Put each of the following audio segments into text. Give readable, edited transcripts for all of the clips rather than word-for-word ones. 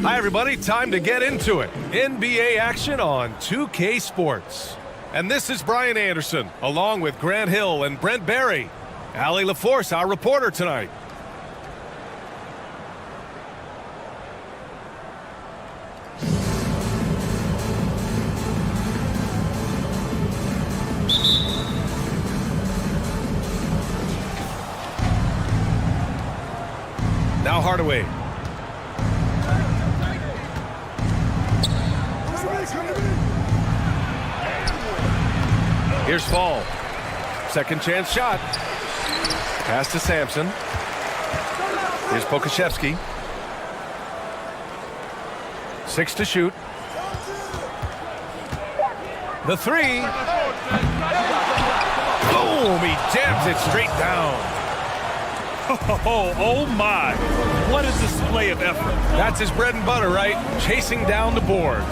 Hi, everybody. Time to get into it. NBA action on 2K Sports. And this is Brian Anderson, along with Grant Hill and Brent Barry. Allie LaForce, our reporter tonight. Now Hardaway. Here's Fall. Second chance shot. Pass to Sampson. Here's Pokashevsky. 6 to shoot. The three. Boom! He jams it straight down. Oh my, what a display of effort. That's his bread and butter, right? Chasing down the boards.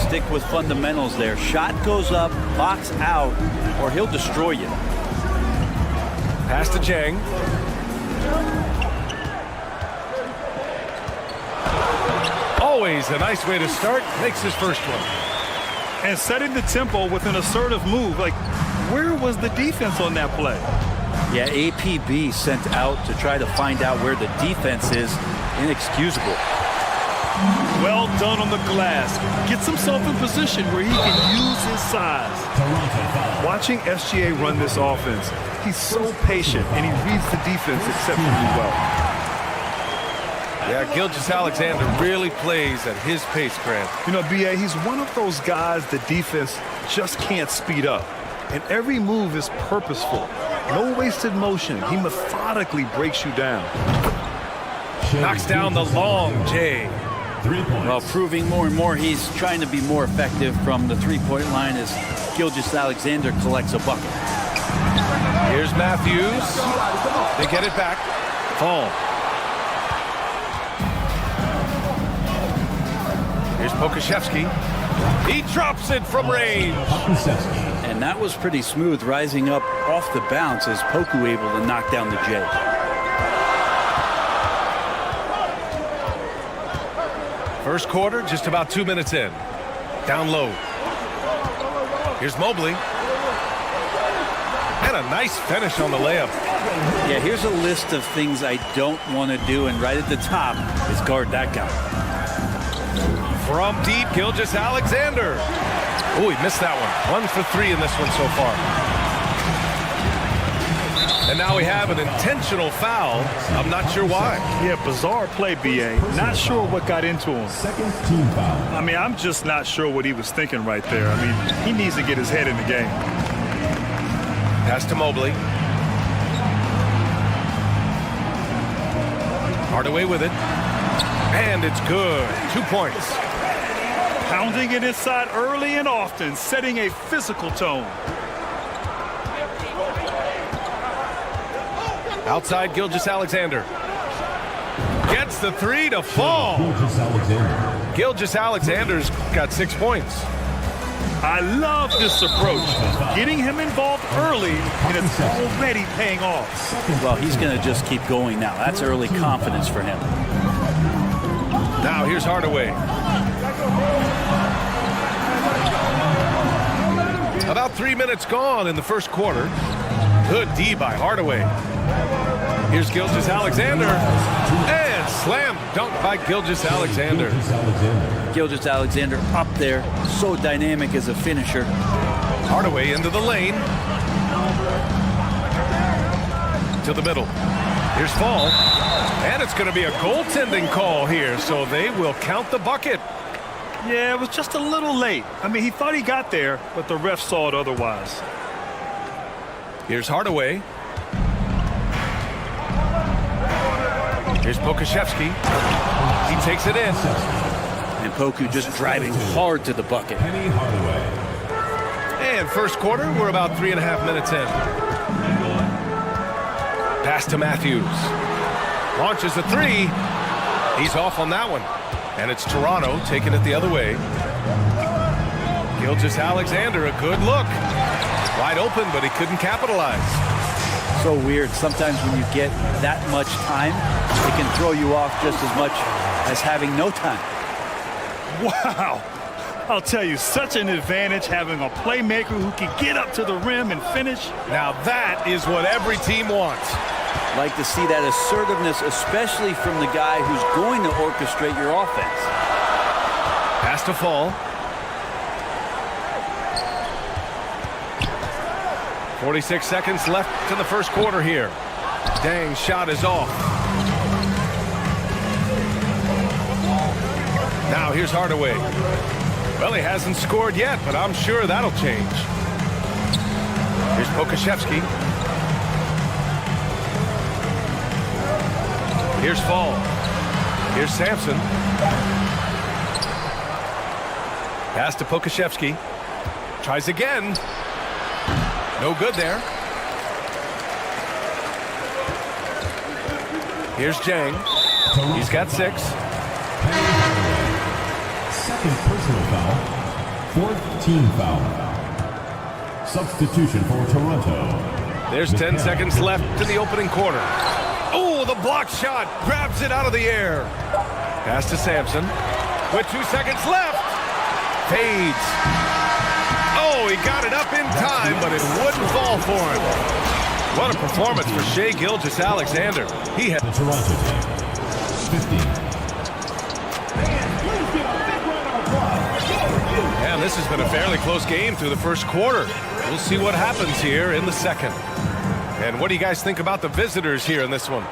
Stick with fundamentals there. Shot goes up, box out, or he'll destroy you. Pass to Jang. Always a nice way to start. Makes his first one. And setting the tempo with an assertive move. Like, where was the defense on that play? Yeah, APB sent out to try to find out where the defense is. Inexcusable. Well done on the glass. Gets himself in position where he can use his size. Watching SGA run this offense, he's so patient and he reads the defense exceptionally well. Yeah, Gilgeous-Alexander really plays at his pace, Grant. You know, B.A., he's one of those guys the defense just can't speed up. And every move is purposeful. No wasted motion. He methodically breaks you down. Knocks down the long J. 3 points. Well, proving more and more he's trying to be more effective from the three-point line as Gilgeous-Alexander collects a bucket. Here's Matthews. They get it back. Fall. Here's Pokashevsky. He drops it from range. And that was pretty smooth, rising up off the bounce as Poku able to knock down the J. First quarter, just about 2 minutes in. Down low. Here's Mobley. And a nice finish on the layup. Yeah, here's a list of things I don't want to do, and right at the top is guard that guy. From deep, Gilgeous-Alexander. Oh, he missed that one. 1 for 3 in this one so far. And now we have an intentional foul. I'm not sure why. Yeah, bizarre play, B.A. Not sure what got into him. Second team foul. I mean, I'm just not sure what he was thinking right there. I mean, he needs to get his head in the game. Pass to Mobley. Hardaway with it. And it's good. 2 points. Pounding it inside early and often, setting a physical tone. Outside, Gilgeous-Alexander. Gets the three to fall. Gilgeous-Alexander's got 6 points. I love this approach. Getting him involved early, and it's already paying off. Well, he's going to just keep going now. That's early confidence for him. Now here's Hardaway. About 3 minutes gone in the first quarter. Good D by Hardaway. Here's Gilgeous-Alexander. And slam dunk by Gilgeous-Alexander. Gilgeous-Alexander up there, so dynamic as a finisher. Hardaway into the lane. To the middle. Here's Fall. And it's going to be a goaltending call here, so they will count the bucket. Yeah, it was just a little late. I mean, he thought he got there, but the ref saw it otherwise. Here's Hardaway. Here's Pokashevsky. He takes it in. And Poku just driving hard to the bucket. And first quarter, we're about 3.5 minutes in. Pass to Matthews. Launches a three. He's off on that one. And it's Toronto taking it the other way. Gilgeous-Alexander, a good look. Wide open, but he couldn't capitalize. So weird. Sometimes when you get that much time, it can throw you off just as much as having no time. Wow. I'll tell you, such an advantage having a playmaker who can get up to the rim and finish. Now that is what every team wants. Like to see that assertiveness, especially from the guy who's going to orchestrate your offense. Pass to Fall. 46 seconds left in the first quarter here. Dang, shot is off. Now here's Hardaway. Well, he hasn't scored yet, but I'm sure that'll change. Here's Pokashevsky. Here's Fall. Here's Sampson. Pass to Pokashevsky. Tries again. No good there. Here's Jang. He's got 6. Second personal foul. Fourth team foul. Substitution for Toronto. There's 10 seconds left in the opening quarter. Oh, the block shot grabs it out of the air. Pass to Sampson. With 2 seconds left. Fades. Oh, he got it up in time, but it wouldn't fall for him. What a performance for Shai Gilgeous-Alexander. He had The Toronto team. 15. And this has been a fairly close game through the first quarter. We'll see what happens here in the second. And what do you guys think about the visitors here in this one?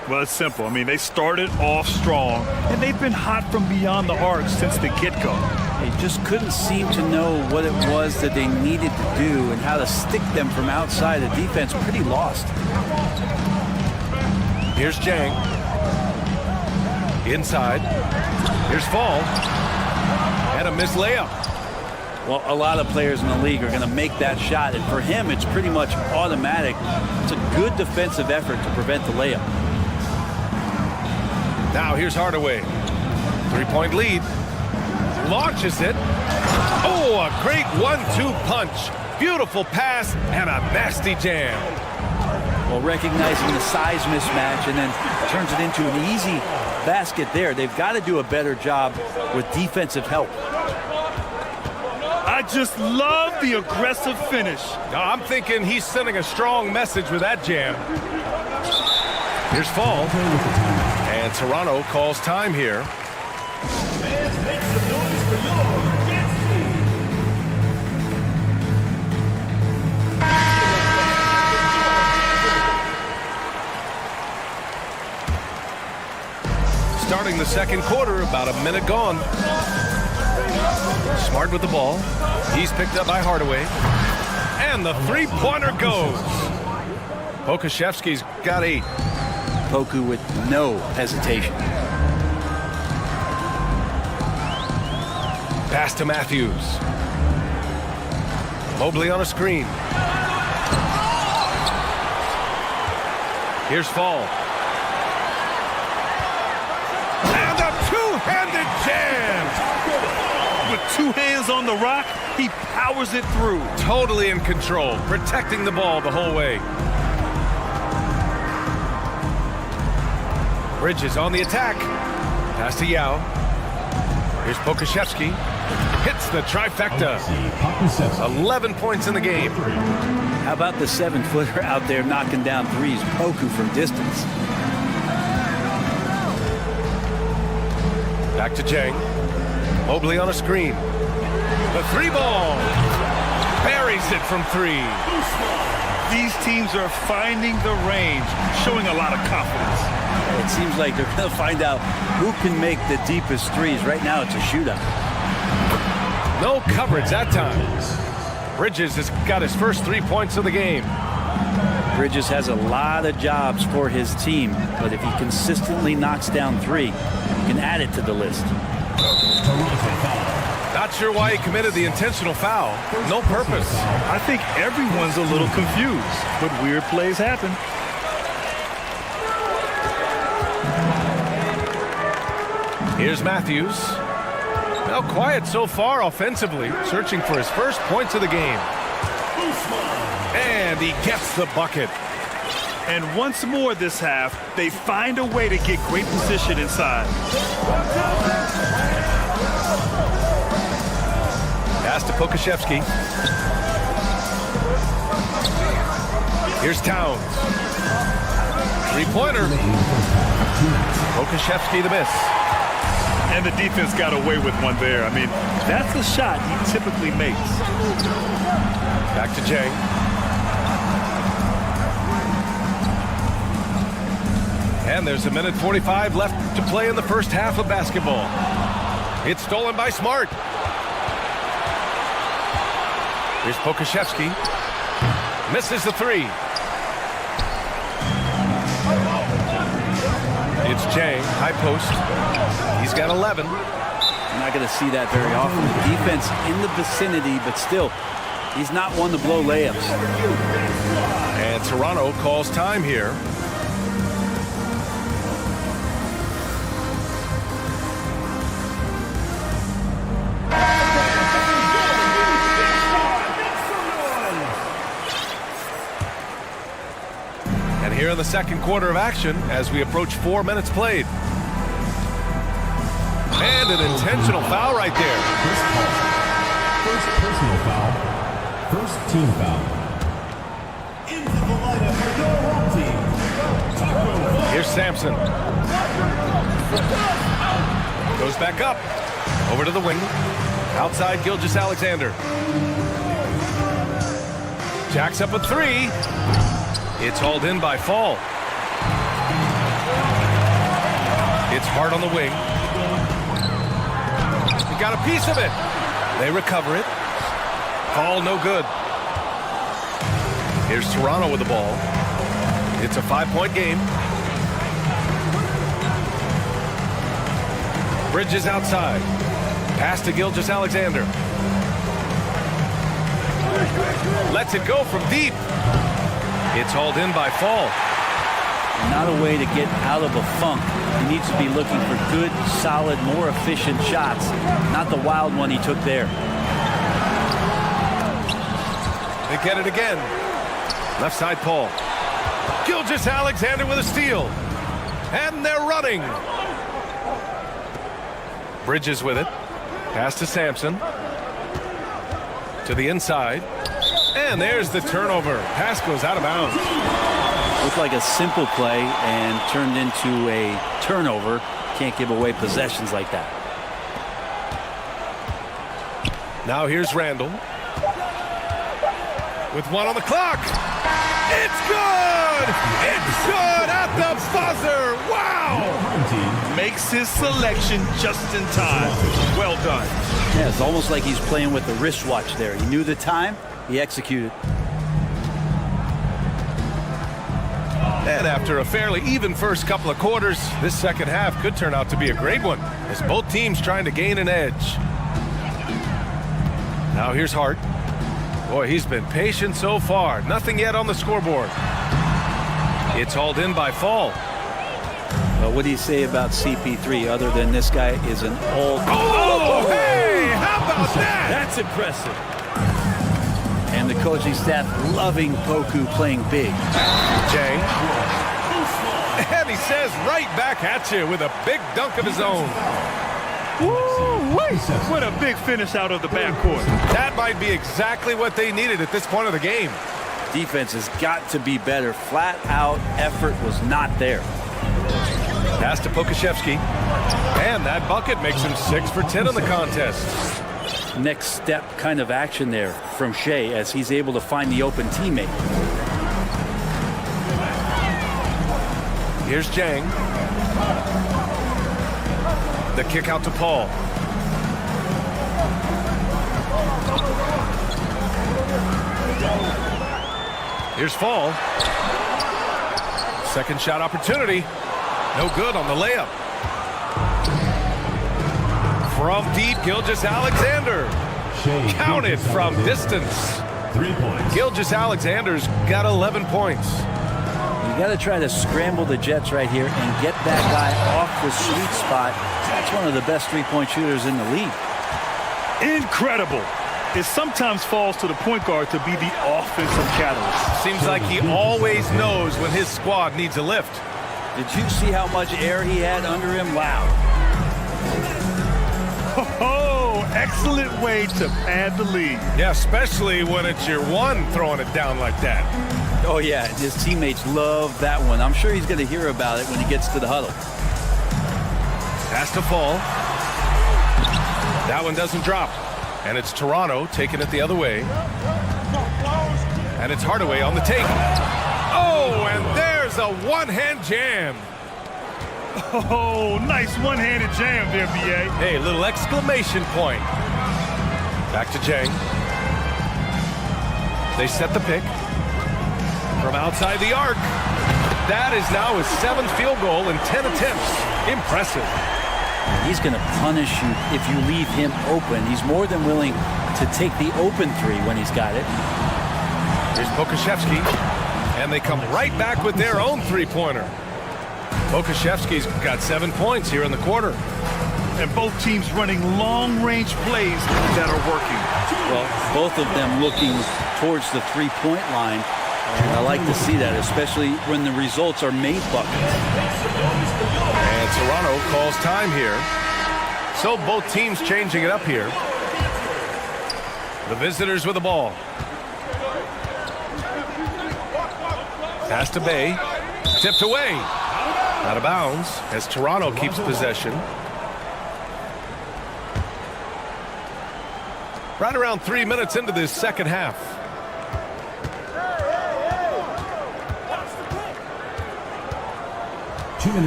Well, it's simple. I mean, they started off strong, and they've been hot from beyond the arc since the get-go. They just couldn't seem to know what it was that they needed to do and how to stick them from outside. The defense pretty lost. Here's Jang. Inside. Here's Fall. And a missed layup. Well, a lot of players in the league are going to make that shot, and for him, it's pretty much automatic. It's a good defensive effort to prevent the layup. Now here's Hardaway. 3-point lead. Launches it. Oh, a great 1-2 punch. Beautiful pass and a nasty jam. Well, recognizing the size mismatch and then turns it into an easy basket there. They've got to do a better job with defensive help. I just love the aggressive finish. I'm thinking he's sending a strong message with that jam. Here's Fall. And Toronto calls time here. Starting the second quarter, about a minute gone. Smart with the ball. He's picked up by Hardaway. And the three-pointer goes. Pokashevsky's got 8. Poku with no hesitation. Pass to Matthews. Mobley on a screen. Here's Fall. And a two-handed jam! With 2 hands on the rock, he powers it through. Totally in control, protecting the ball the whole way. Bridges on the attack. Pass to Yao. Here's Pokashevsky. Hits the trifecta. 11 points in the game. How about the 7-footer out there knocking down threes? Poku from distance. Back to Jang. Mobley on a screen. The 3-ball. Buries it from 3. These teams are finding the range, showing a lot of confidence. It seems like they're going to find out who can make the deepest threes. Right now, it's a shootout. No coverage that time. Bridges has got his first 3 points of the game. Bridges has a lot of jobs for his team, but if he consistently knocks down 3, he can add it to the list. Not sure why he committed the intentional foul. No purpose. I think everyone's a little confused, but weird plays happen. Here's Matthews. Now quiet so far offensively, searching for his first points of the game. And he gets the bucket. And once more this half, they find a way to get great position inside. Pass to Pokashevsky. Here's Towns. Three-pointer. Pokashevsky the miss. And the defense got away with one there. I mean, that's the shot he typically makes. Back to Jay. And there's 1:45 left to play in the first half of basketball. It's stolen by Smart. Here's Pokashevsky. Misses the three. It's Jay, high post. He's got 11. You're not going to see that very often. The defense in the vicinity, but still, he's not one to blow layups. And Toronto calls time here. And here in the second quarter of action as we approach 4 minutes played. And an intentional foul right there. First personal foul. First team foul. Into the lineup for your home team. Here's Sampson. Goes back up. Over to the wing. Outside Gilgeous-Alexander. Jacks up a three. It's hauled in by Fall. It's Hart on the wing. He got a piece of it. They recover it. Fall no good. Here's Toronto with the ball. It's a 5-point game. Bridges outside. Pass to Gilgeous-Alexander. Lets it go from deep. It's hauled in by Fall. Not a way to get out of a funk. He needs to be looking for good, solid, more efficient shots. Not the wild one he took there. They get it again. Left side Paul. Gilgeous-Alexander with a steal. And they're running. Bridges with it. Pass to Sampson. To the inside. And there's the turnover. Pass goes out of bounds. Looked like a simple play and turned into a turnover. Can't give away possessions like that. Now here's Randall. With one on the clock. It's good! It's good at the buzzer! Wow! Makes his selection just in time. Well done. Yeah, it's almost like he's playing with the wristwatch there. He knew the time, he executed. And after a fairly even first couple of quarters, this second half could turn out to be a great one, as both teams trying to gain an edge. Now here's Hart. Boy, he's been patient so far. Nothing yet on the scoreboard. It's hauled in by Fall. Well, what do you say about CP3 other than this guy is an all... Oh, hey! How about that? That's impressive. And the coaching staff loving Poku playing big. Jay. And he says right back at you with a big dunk of his own. Woo-wee! What a big finish out of the backcourt. That might be exactly what they needed at this point of the game. Defense has got to be better. Flat out effort was not there. Pass to Pokashevsky. And that bucket makes him 6 for 10 in the contest. Next step kind of action there from Shea as he's able to find the open teammate. Here's Jang. The kick out to Paul. Here's Fall. Second shot opportunity. No good on the layup. From deep, Gilgeous-Alexander. Counted from distance. 3 points. Gilgeous-Alexander's got 11 points. You got to try to scramble the Jets right here and get that guy off the sweet spot. That's one of the best three-point shooters in the league. Incredible. It sometimes falls to the point guard to be the offensive catalyst. Seems like he always knows when his squad needs a lift. Did you see how much air he had under him? Wow. Oh, excellent way to pad the lead. Yeah, especially when it's your one throwing it down like that. Oh, yeah, his teammates love that one. I'm sure he's going to hear about it when he gets to the huddle. Has to fall. That one doesn't drop. And it's Toronto taking it the other way. And it's Hardaway on the take. Oh, and there's a one-hand jam. Oh, nice one-handed jam there, B.A. Hey, little exclamation point. Back to Jang. They set the pick. From outside the arc. That is now his 7th field goal in 10 attempts. Impressive. He's going to punish you if you leave him open. He's more than willing to take the open three when he's got it. Here's Pokashevsky. And they come right back with their own three-pointer. Pokashevsky's got 7 points here in the quarter. And both teams running long-range plays that are working. Well, both of them looking towards the three-point line. And I like to see that, especially when the results are made buckets. And Toronto calls time here. So both teams changing it up here. The visitors with the ball. Pass to Bay. Tipped away. Out of bounds as Toronto keeps possession. Right around 3 minutes into this second half.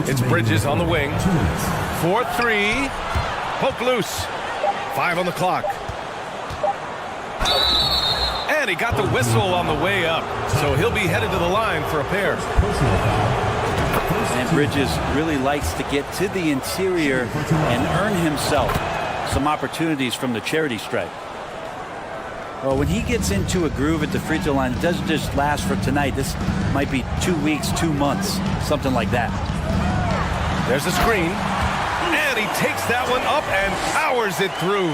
It's Bridges on the wing. 4-3. Poke loose. 5 on the clock. And he got the whistle on the way up. So he'll be headed to the line for a pair. And Bridges really likes to get to the interior and earn himself some opportunities from the charity stripe. Well, when he gets into a groove at the free throw line, it doesn't just last for tonight. This might be 2 weeks, 2 months, something like that. There's a screen. And he takes that one up and powers it through.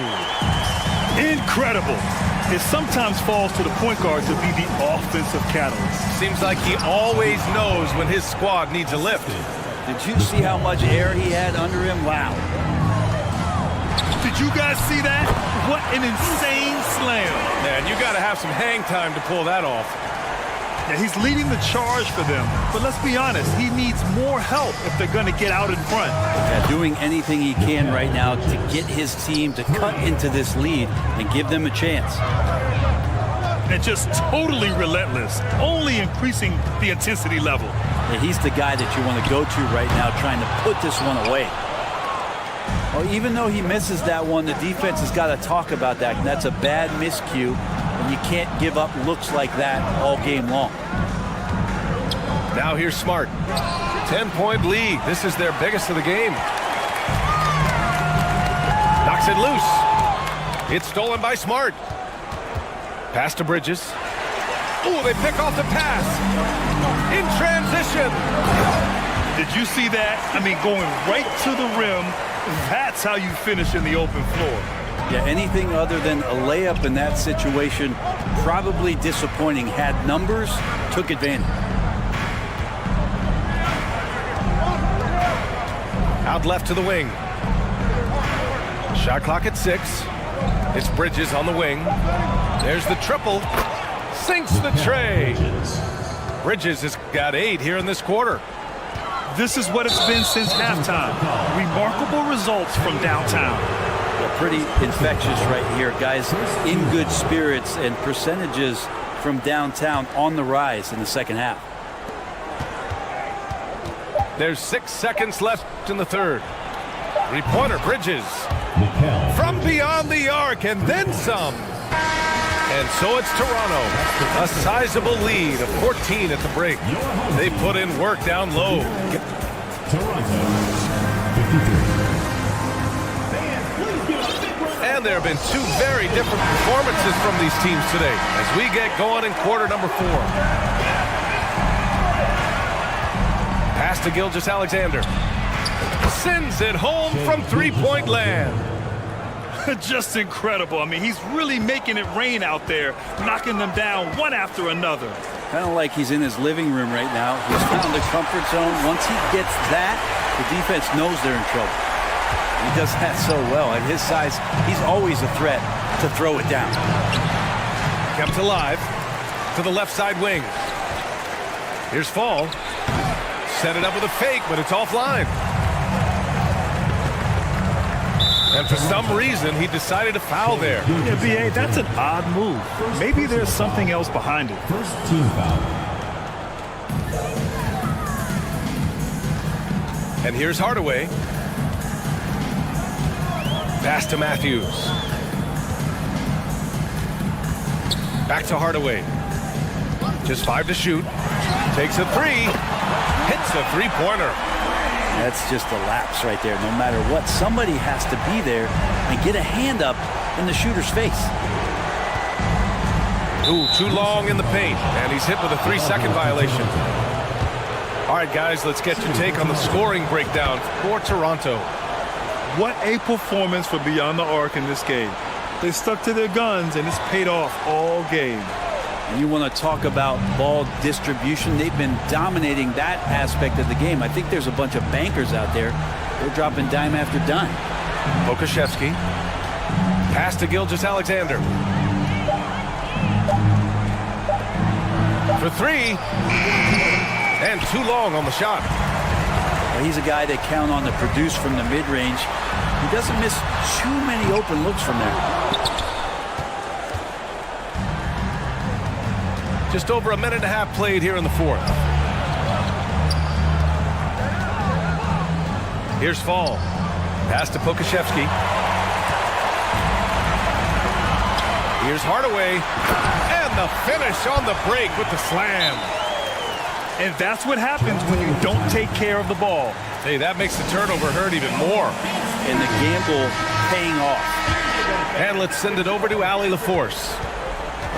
Incredible. It sometimes falls to the point guard to be the offensive catalyst. Seems like he always knows when his squad needs a lift. Did you see how much air he had under him? Wow. Did you guys see that? What an insane slam. Man, you got to have some hang time to pull that off. Yeah, he's leading the charge for them. But let's be honest, he needs more help if they're going to get out in front. Yeah, doing anything he can right now to get his team to cut into this lead and give them a chance. And just totally relentless, only increasing the intensity level. Yeah, he's the guy that you want to go to right now trying to put this one away. Well, even though he misses that one, the defense has got to talk about that. And that's a bad miscue. And you can't give up looks like that all game long. Now here's Smart. 10-point lead. This is their biggest of the game. Knocks it loose. It's stolen by Smart. Pass to Bridges. Oh, they pick off the pass. In transition. Did you see that? I mean, going right to the rim. That's how you finish in the open floor. Yeah, anything other than a layup in that situation, probably disappointing. Had numbers, took advantage. Out left to the wing. Shot clock at 6. It's Bridges on the wing. There's the triple. Sinks the tray. Bridges has got 8 here in this quarter. This is what it's been since halftime. Remarkable results from downtown. Pretty infectious right here, guys. In good spirits and percentages from downtown on the rise in the second half. There's 6 seconds left in the third. Three-pointer Bridges. From beyond the arc and then some. And so it's Toronto. A sizable lead of 14 at the break. They put in work down low. Toronto, 53. And there have been 2 very different performances from these teams today as we get going in quarter number 4. Pass to Gilgeous-Alexander. Sends it home from three-point land. Just incredible. I mean, he's really making it rain out there, knocking them down one after another. Kind of like he's in his living room right now. He's found the comfort zone. Once he gets that, the defense knows they're in trouble. He does that so well. At his size, he's always a threat to throw it down. Kept alive to the left side wing. Here's Fall. Set it up with a fake, but it's offline. And for some reason, he decided to foul there. Yeah, B.A., that's an odd move. Maybe there's something else behind it. First team foul. And here's Hardaway. Pass to Matthews. Back to Hardaway. Just 5 to shoot. Takes a 3. Hits a three-pointer. That's just a lapse right there. No matter what, somebody has to be there and get a hand up in the shooter's face. Ooh, too long in the paint. And he's hit with a 3-second violation. All right, guys, let's get your take on the scoring breakdown for Toronto. What a performance for Beyond the Arc in this game. They stuck to their guns, and it's paid off all game. And you want to talk about ball distribution. They've been dominating that aspect of the game. I think there's a bunch of bankers out there. They're dropping dime after dime. Pokashevsky. Pass to Gilgeous-Alexander. For 3. And too long on the shot. Well, he's a guy that count on to produce from the mid-range. He doesn't miss too many open looks from there. Just over a minute and a half played here in the fourth. Here's Fall. Pass to Pokashevsky. Here's Hardaway. And the finish on the break with the slam. And that's what happens when you don't take care of the ball. Hey, that makes the turnover hurt even more. And the gamble paying off. And let's send it over to Allie LaForce.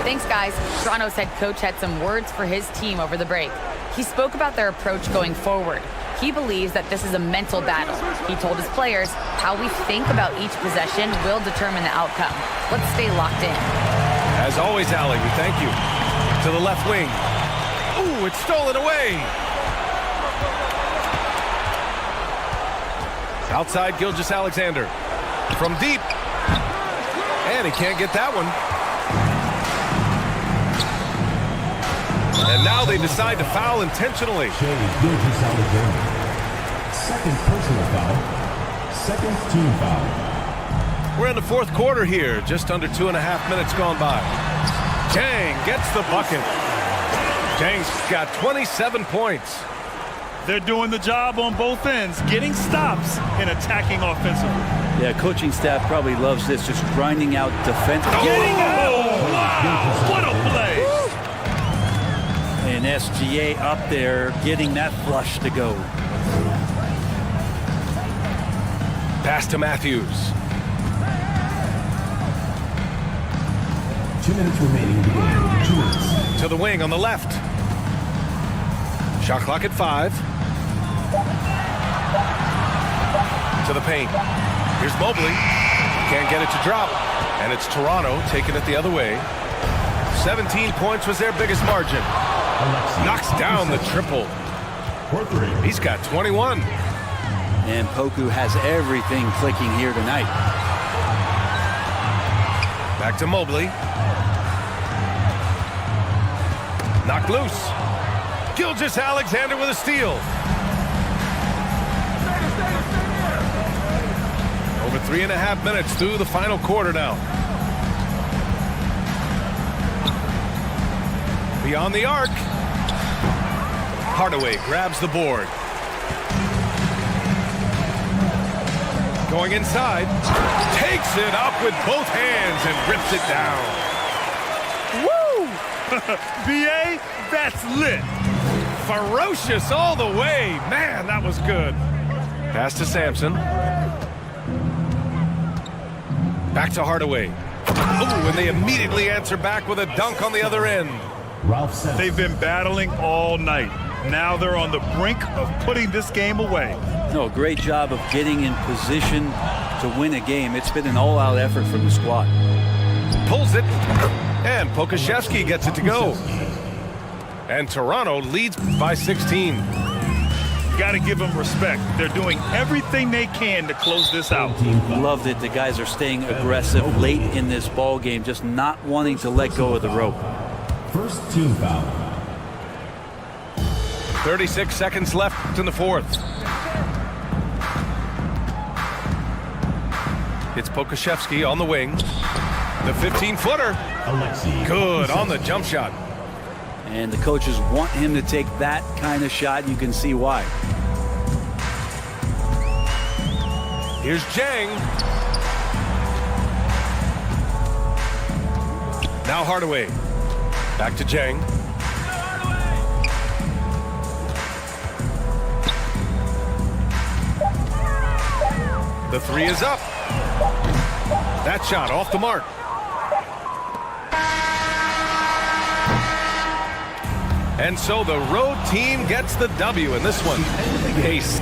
Thanks, guys. Toronto's head coach had some words for his team over the break. He spoke about their approach going forward. He believes that this is a mental battle. He told his players how we think about each possession will determine the outcome. Let's stay locked in. As always, Allie, we thank you. To the left wing. Ooh, it's stolen away. Outside Gilgeous-Alexander. From deep. And he can't get that one. And now they decide to foul intentionally. Gilgeous-Alexander. Second personal foul. Second team foul. We're in the fourth quarter here. Just under 2.5 minutes gone by. Jang gets the bucket. Jang's got 27 points. They're doing the job on both ends, getting stops and attacking offensively. Yeah, coaching staff probably loves this, just grinding out defense. Getting out! Wow! What a play! And SGA up there getting that flush to go. Pass to Matthews. 2 minutes remaining in the game. 2 minutes. To the wing on the left. Shot clock at 5. To the paint. Here's Mobley. Can't get it to drop. And it's Toronto taking it the other way. 17 points was their biggest margin. Knocks down the triple. He's got 21. And Poku has everything clicking here tonight. Back to Mobley. Knocked loose. Gilgeous-Alexander with a steal. Over 3.5 minutes through the final quarter now. Beyond the arc. Hardaway grabs the board. Going inside. Takes it up with both hands and rips it down. Woo! B.A., that's lit. Ferocious all the way. Man, that was good. Pass to Sampson. Back to Hardaway. Ooh, and they immediately answer back with a dunk on the other end. They've been battling all night. Now they're on the brink of putting this game away. No, great job of getting in position, to win a game. It's been an all-out effort from the squad. Pulls it, and Pokashevsky gets it to go. And Toronto leads by 16. Got to give them respect. They're doing everything they can to close this out. Love that the guys are staying aggressive late in this ball game, just not wanting to let go of the rope. First team foul. 36 seconds left in the fourth. It's Pokashevsky on the wing. The 15-footer. Good on the jump shot. And the coaches want him to take that kind of shot. You can see why. Here's Jang. Now Hardaway. Back to Jang. The three is up. That shot off the mark. And so the road team gets the W in this one. Ace.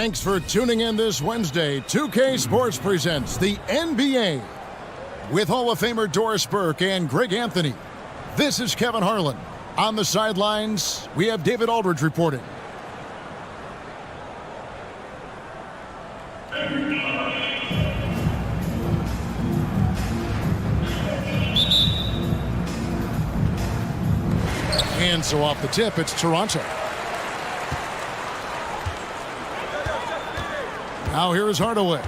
Thanks for tuning in this Wednesday. 2K Sports presents the NBA with Hall of Famer Doris Burke and Greg Anthony. This is Kevin Harlan. On the sidelines, we have David Aldridge reporting. And so off the tip, it's Toronto. Now here is Hardaway.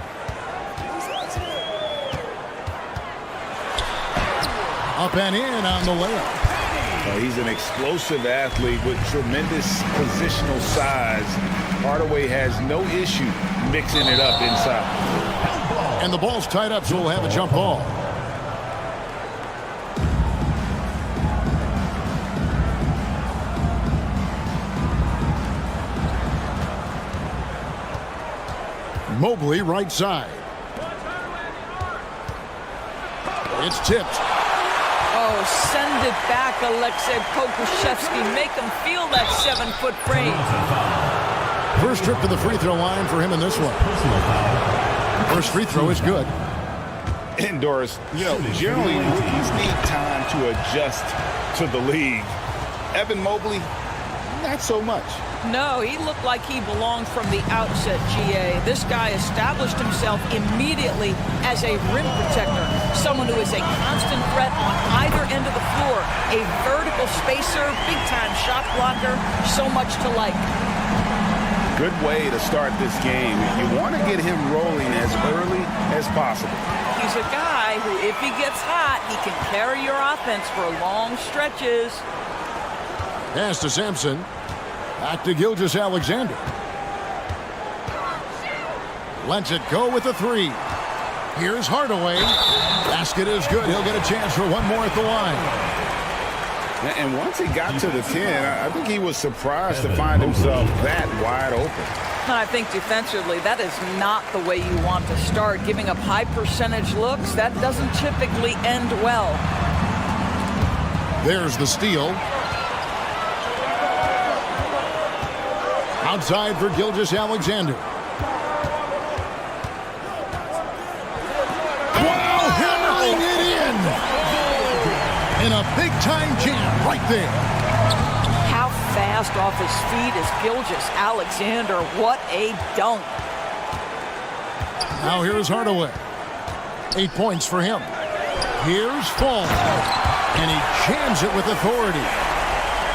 Up and in on the layup. He's an explosive athlete with tremendous positional size. Hardaway has no issue mixing it up inside. And the ball's tied up, so we'll have a jump ball. Mobley right side. It's tipped. Oh, send it back, Alexei Pokusevski. Make him feel that 7-foot frame. First trip to the free throw line for him in this one. First free throw is good. And Doris, generally rookies need time to adjust to the league. Evan Mobley, not so much. No, he looked like he belonged from the outset, GA. This guy established himself immediately as a rim protector, someone who is a constant threat on either end of the floor, a vertical spacer, big-time shot blocker, so much to like. Good way to start this game. You want to get him rolling as early as possible. He's a guy who, if he gets hot, he can carry your offense for long stretches. Pass to Sampson. Back to Gilgeous-Alexander. Lets it go with a three. Here's Hardaway. Basket is good. He'll get a chance for one more at the line. And once he got to the 10, I think he was surprised to find himself that wide open. I think defensively, that is not the way you want to start. Giving up high percentage looks, that doesn't typically end well. There's the steal. Outside for Gilgeous-Alexander. Wow, hammering it in. In a big-time jam right there. How fast off his feet is Gilgeous-Alexander. What a dunk. Now here's Hardaway. 8 points for him. Here's Fall. And he jams it with authority.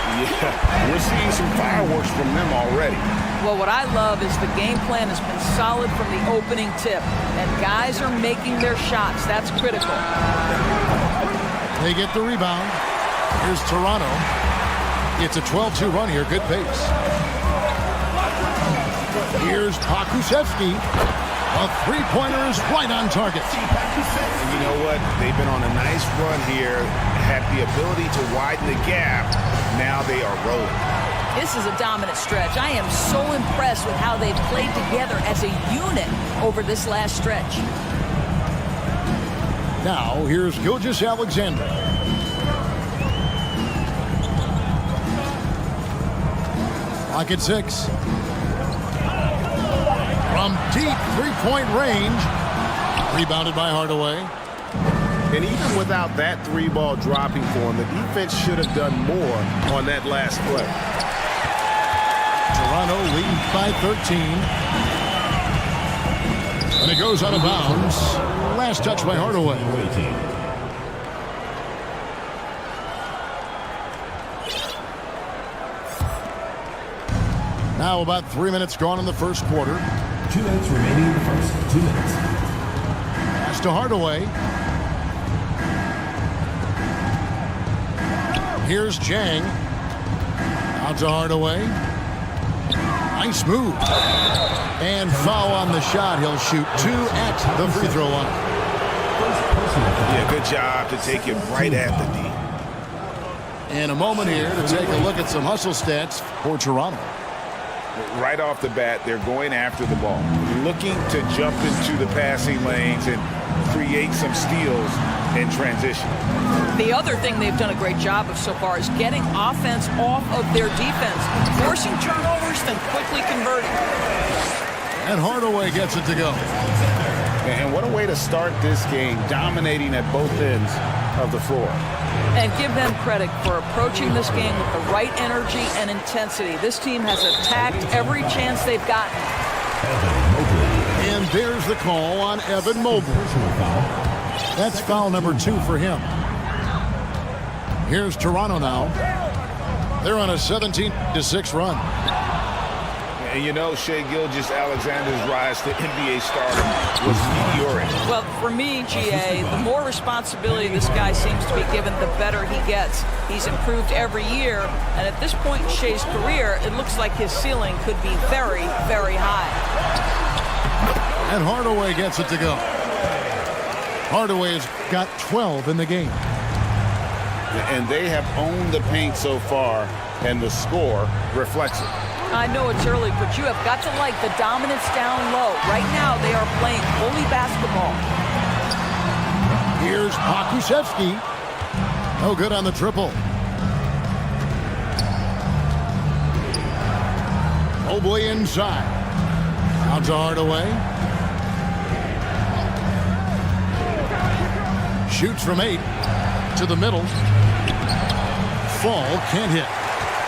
Yeah, we're seeing some fireworks from them already. Well, what I love is the game plan has been solid from the opening tip. And guys are making their shots. That's critical. They get the rebound. Here's Toronto. It's a 12-2 run here. Good pace. Here's Pokusevski. A three-pointer is right on target. And you know what? They've been on a nice run here. Have the ability to widen the gap. Now they are rolling. This is a dominant stretch. I am so impressed with how they've played together as a unit over this last stretch. Now, here's Gilgeous-Alexander. Clock at 6. From deep three-point range. Rebounded by Hardaway. And even without that three ball dropping for him, the defense should have done more on that last play. Toronto leads by 13. And it goes out of bounds. Last touch by Hardaway. Now about 3 minutes gone in the first quarter. 2 minutes remaining in the first. 2 minutes. Pass to Hardaway. Here's Chang. Out to Hardaway. Nice move. And foul on the shot. He'll shoot 2 at the free throw line. Yeah, good job to take it right at the D. And a moment here to take a look at some hustle stats for Toronto. Right off the bat, they're going after the ball, looking to jump into the passing lanes and create some steals in transition. The other thing they've done a great job of so far is getting offense off of their defense, forcing turnovers, then quickly converting. And Hardaway gets it to go. And what a way to start this game, dominating at both ends of the floor. And give them credit for approaching this game with the right energy and intensity. This team has attacked every chance they've gotten. And there's the call on Evan Mobley. That's foul number 2 for him. Here's Toronto now. They're on a 17-6 run. And you know, Shai Gilgeous-Alexander's rise to NBA stardom was meteoric. Well, for me, GA, the more responsibility this guy seems to be given, the better he gets. He's improved every year, and at this point in Shai's career, it looks like his ceiling could be very, very high. And Hardaway gets it to go. Hardaway's got 12 in the game. And they have owned the paint so far, and the score reflects it. I know it's early, but you have got to like the dominance down low. Right now, they are playing bully basketball. Here's Pokusevski. No good on the triple. Mobley inside. Out to Hardaway. Shoots from 8 to the middle. Fall can't hit.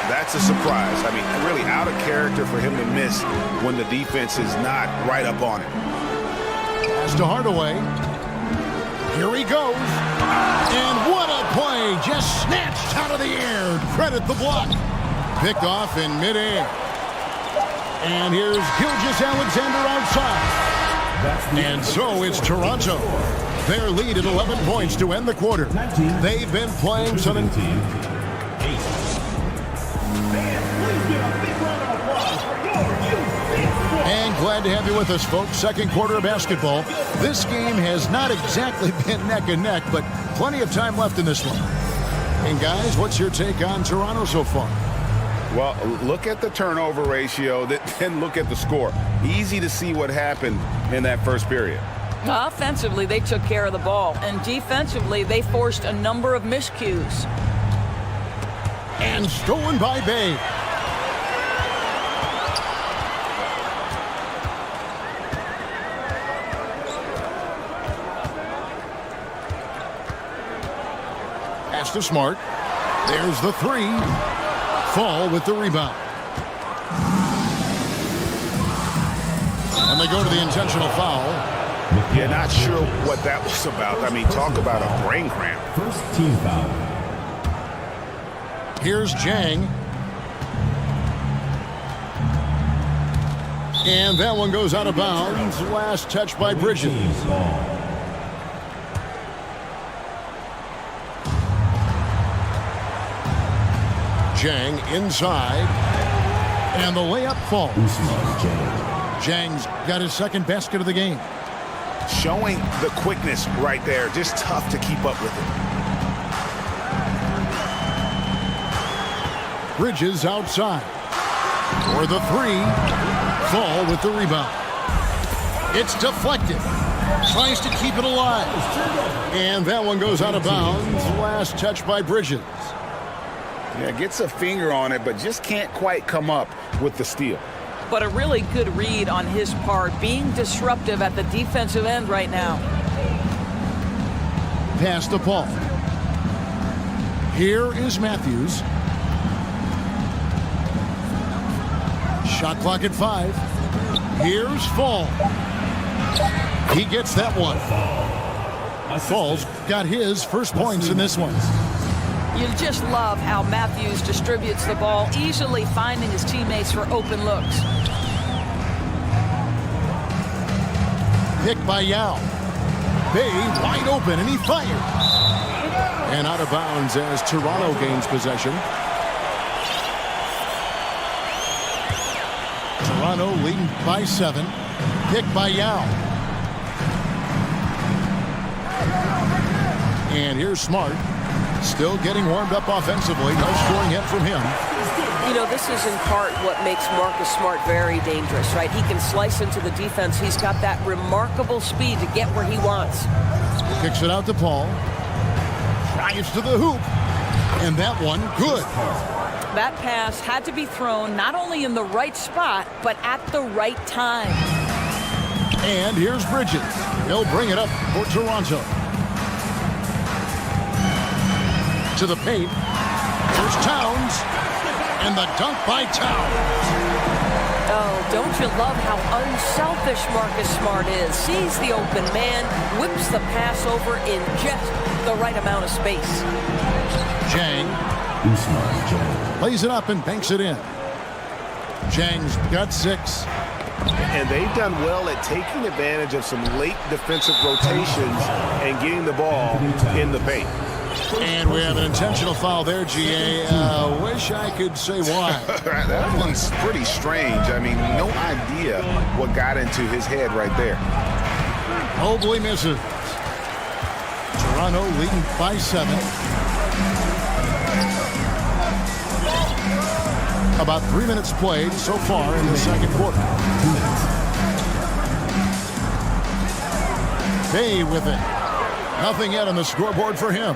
That's a surprise. I mean, really out of character for him to miss when the defense is not right up on it. Pass to Hardaway. Here he goes. And what a play. Just snatched out of the air. Credit the block. Picked off in midair. And here's Gilgeous-Alexander outside. And so it's Toronto. Their lead at 11 points to end the quarter. They've been playing some... And glad to have you with us, folks. Second quarter of basketball. This game has not exactly been neck and neck, but plenty of time left in this one. And guys, what's your take on Toronto so far? Well, look at the turnover ratio, then look at the score. Easy to see what happened in that first period. Offensively, they took care of the ball, and defensively, they forced a number of miscues. And stolen by Bay. Pass to Smart. There's the 3. Fall with the rebound. And they go to the intentional foul. Yeah, not sure what that was about. I mean, talk about a brain cramp. First team foul. Here's Jang. And that one goes out of bounds. Last touch by Bridges. Jang inside. And the layup falls. Jang's got his second basket of the game. Showing the quickness right there. Just tough to keep up with it. Bridges outside. For the 3. Fall with the rebound. It's deflected. Tries to keep it alive. And that one goes out of bounds. Last touch by Bridges. Yeah, gets a finger on it, but just can't quite come up with the steal. But a really good read on his part, being disruptive at the defensive end right now. Pass to Paul. Here is Matthews. Shot clock at 5. Here's Fall. He gets that one. Fall's got his first points in this one. You just love how Matthews distributes the ball, easily finding his teammates for open looks. Picked by Yao. Bay wide open, and he fires. And out of bounds as Toronto gains possession. Toronto leading by 7. Picked by Yao. And here's Smart. Still getting warmed up offensively. No scoring hit from him. You know, this is in part what makes Marcus Smart very dangerous, right? He can slice into the defense. He's got that remarkable speed to get where he wants. Kicks it out to Paul. Drives to the hoop. And that one, good. That pass had to be thrown not only in the right spot, but at the right time. And here's Bridges. He'll bring it up for Toronto. To the paint. Here's Towns. And the dunk by Towns. Oh, don't you love how unselfish Marcus Smart is? Sees the open man, whips the pass over in just the right amount of space. Jang lays it up and banks it in. Jang's got 6. And they've done well at taking advantage of some late defensive rotations and getting the ball in the paint. And we have an intentional foul there, GA. Wish I could say why. That one's pretty strange. I mean, no idea what got into his head right there. Mobley misses. Toronto leading by 7. About 3 minutes played so far in the second quarter. Bay with it. Nothing yet on the scoreboard for him.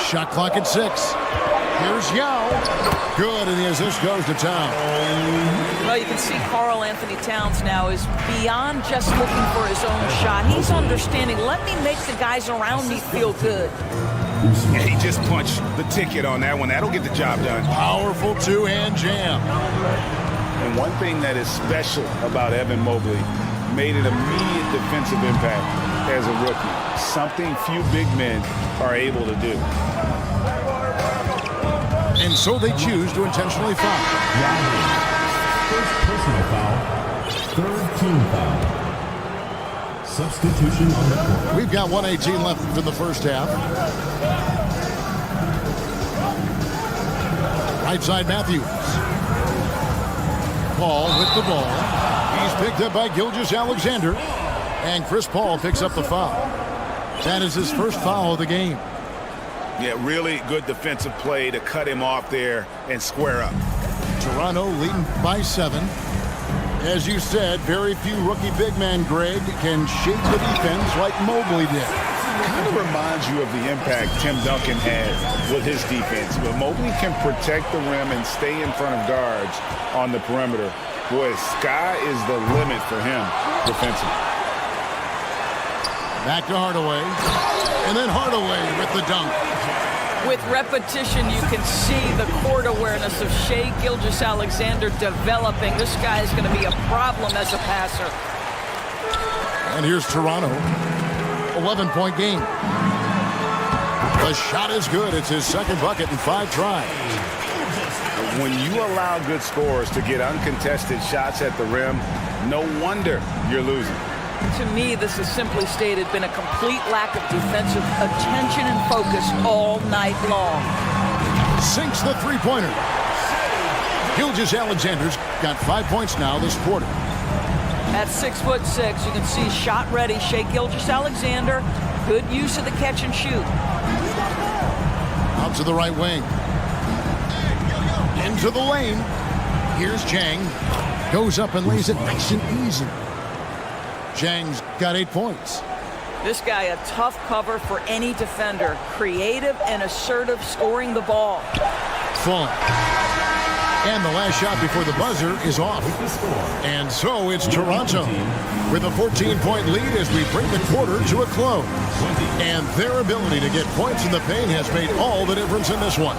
Shot clock at 6. Here's Yao. Good, and as this goes to Towns. Well, you can see Karl Anthony Towns now is beyond just looking for his own shot. He's understanding, let me make the guys around me feel good. And he just punched the ticket on that one. That'll get the job done. Powerful two-hand jam. And one thing that is special about Evan Mobley, made an immediate defensive impact as a rookie. Something few big men are able to do. And so they choose to intentionally foul. First personal foul. Third team foul. Substitution on the court. We've got 1:18 left in the first half. Right side Matthews. Paul with the ball. He's picked up by Gilgeous-Alexander. And Chris Paul picks up the foul. That is his first foul of the game. Yeah, really good defensive play to cut him off there and square up. Toronto leading by 7. As you said, very few rookie big men, Greg, can shape the defense like Mobley did. Kind of reminds you of the impact Tim Duncan had with his defense. But Mobley can protect the rim and stay in front of guards on the perimeter. Boy, sky is the limit for him defensively. Back to Hardaway. And then Hardaway with the dunk. With repetition, you can see the court awareness of Shai Gilgeous-Alexander developing. This guy is going to be a problem as a passer. And here's Toronto. 11-point game. The shot is good. It's his second bucket in 5 tries. When you allow good scorers to get uncontested shots at the rim, no wonder you're losing. To me, this has simply stated been a complete lack of defensive attention and focus all night long. Sinks the three-pointer. Gilgeous-Alexander's got 5 points now this quarter. At 6'6", you can see shot ready. Shai Gilgeous-Alexander, good use of the catch and shoot. Out to the right wing. Into the lane. Here's Chang. Goes up and lays it nice and easy. Chang's got 8 points. This guy a tough cover for any defender. Creative and assertive scoring the ball. Fun. And the last shot before the buzzer is off. And so it's Toronto with a 14-point lead as we bring the quarter to a close. And their ability to get points in the paint has made all the difference in this one.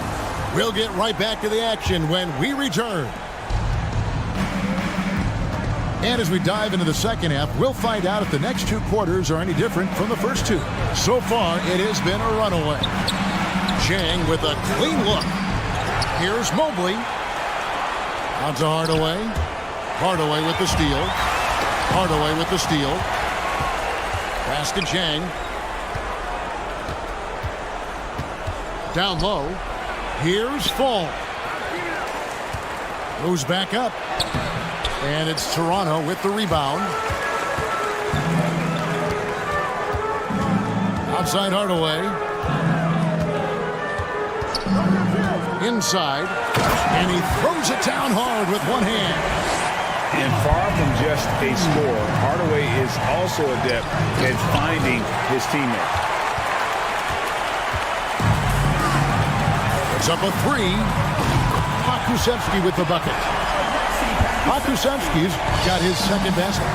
We'll get right back to the action when we return. And as we dive into the second half, we'll find out if the next 2 quarters are any different from the first 2. So far, it has been a runaway. Chang with a clean look. Here's Mobley. On to Hardaway. Hardaway with the steal. Hardaway with the steal. Pass to Chang. Down low. Here's Fall. Goes back up. And it's Toronto with the rebound. Outside Hardaway. Inside. And he throws it down hard with one hand. And far from just a scorer, Hardaway is also adept at finding his teammate. It's up a 3. Pokusevski with the bucket. Pokusevski's got his second basket.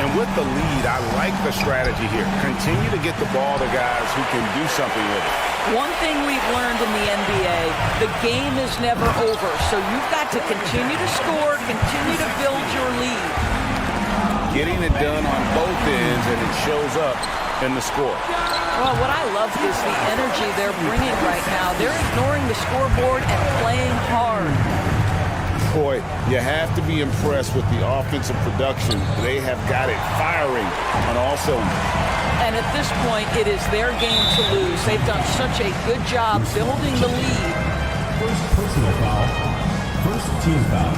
And with the lead, I like the strategy here. Continue to get the ball to guys who can do something with it. One thing we've learned in the NBA, the game is never over. So you've got to continue to score, continue to build your lead. Getting it done on both ends, and it shows up in the score. Well, what I love is the energy they're bringing right now. They're ignoring the scoreboard and playing hard. Boy, you have to be impressed with the offensive production. They have got it firing on all cylinders. And at this point, it is their game to lose. They've done such a good job building the lead. First personal foul. First team foul.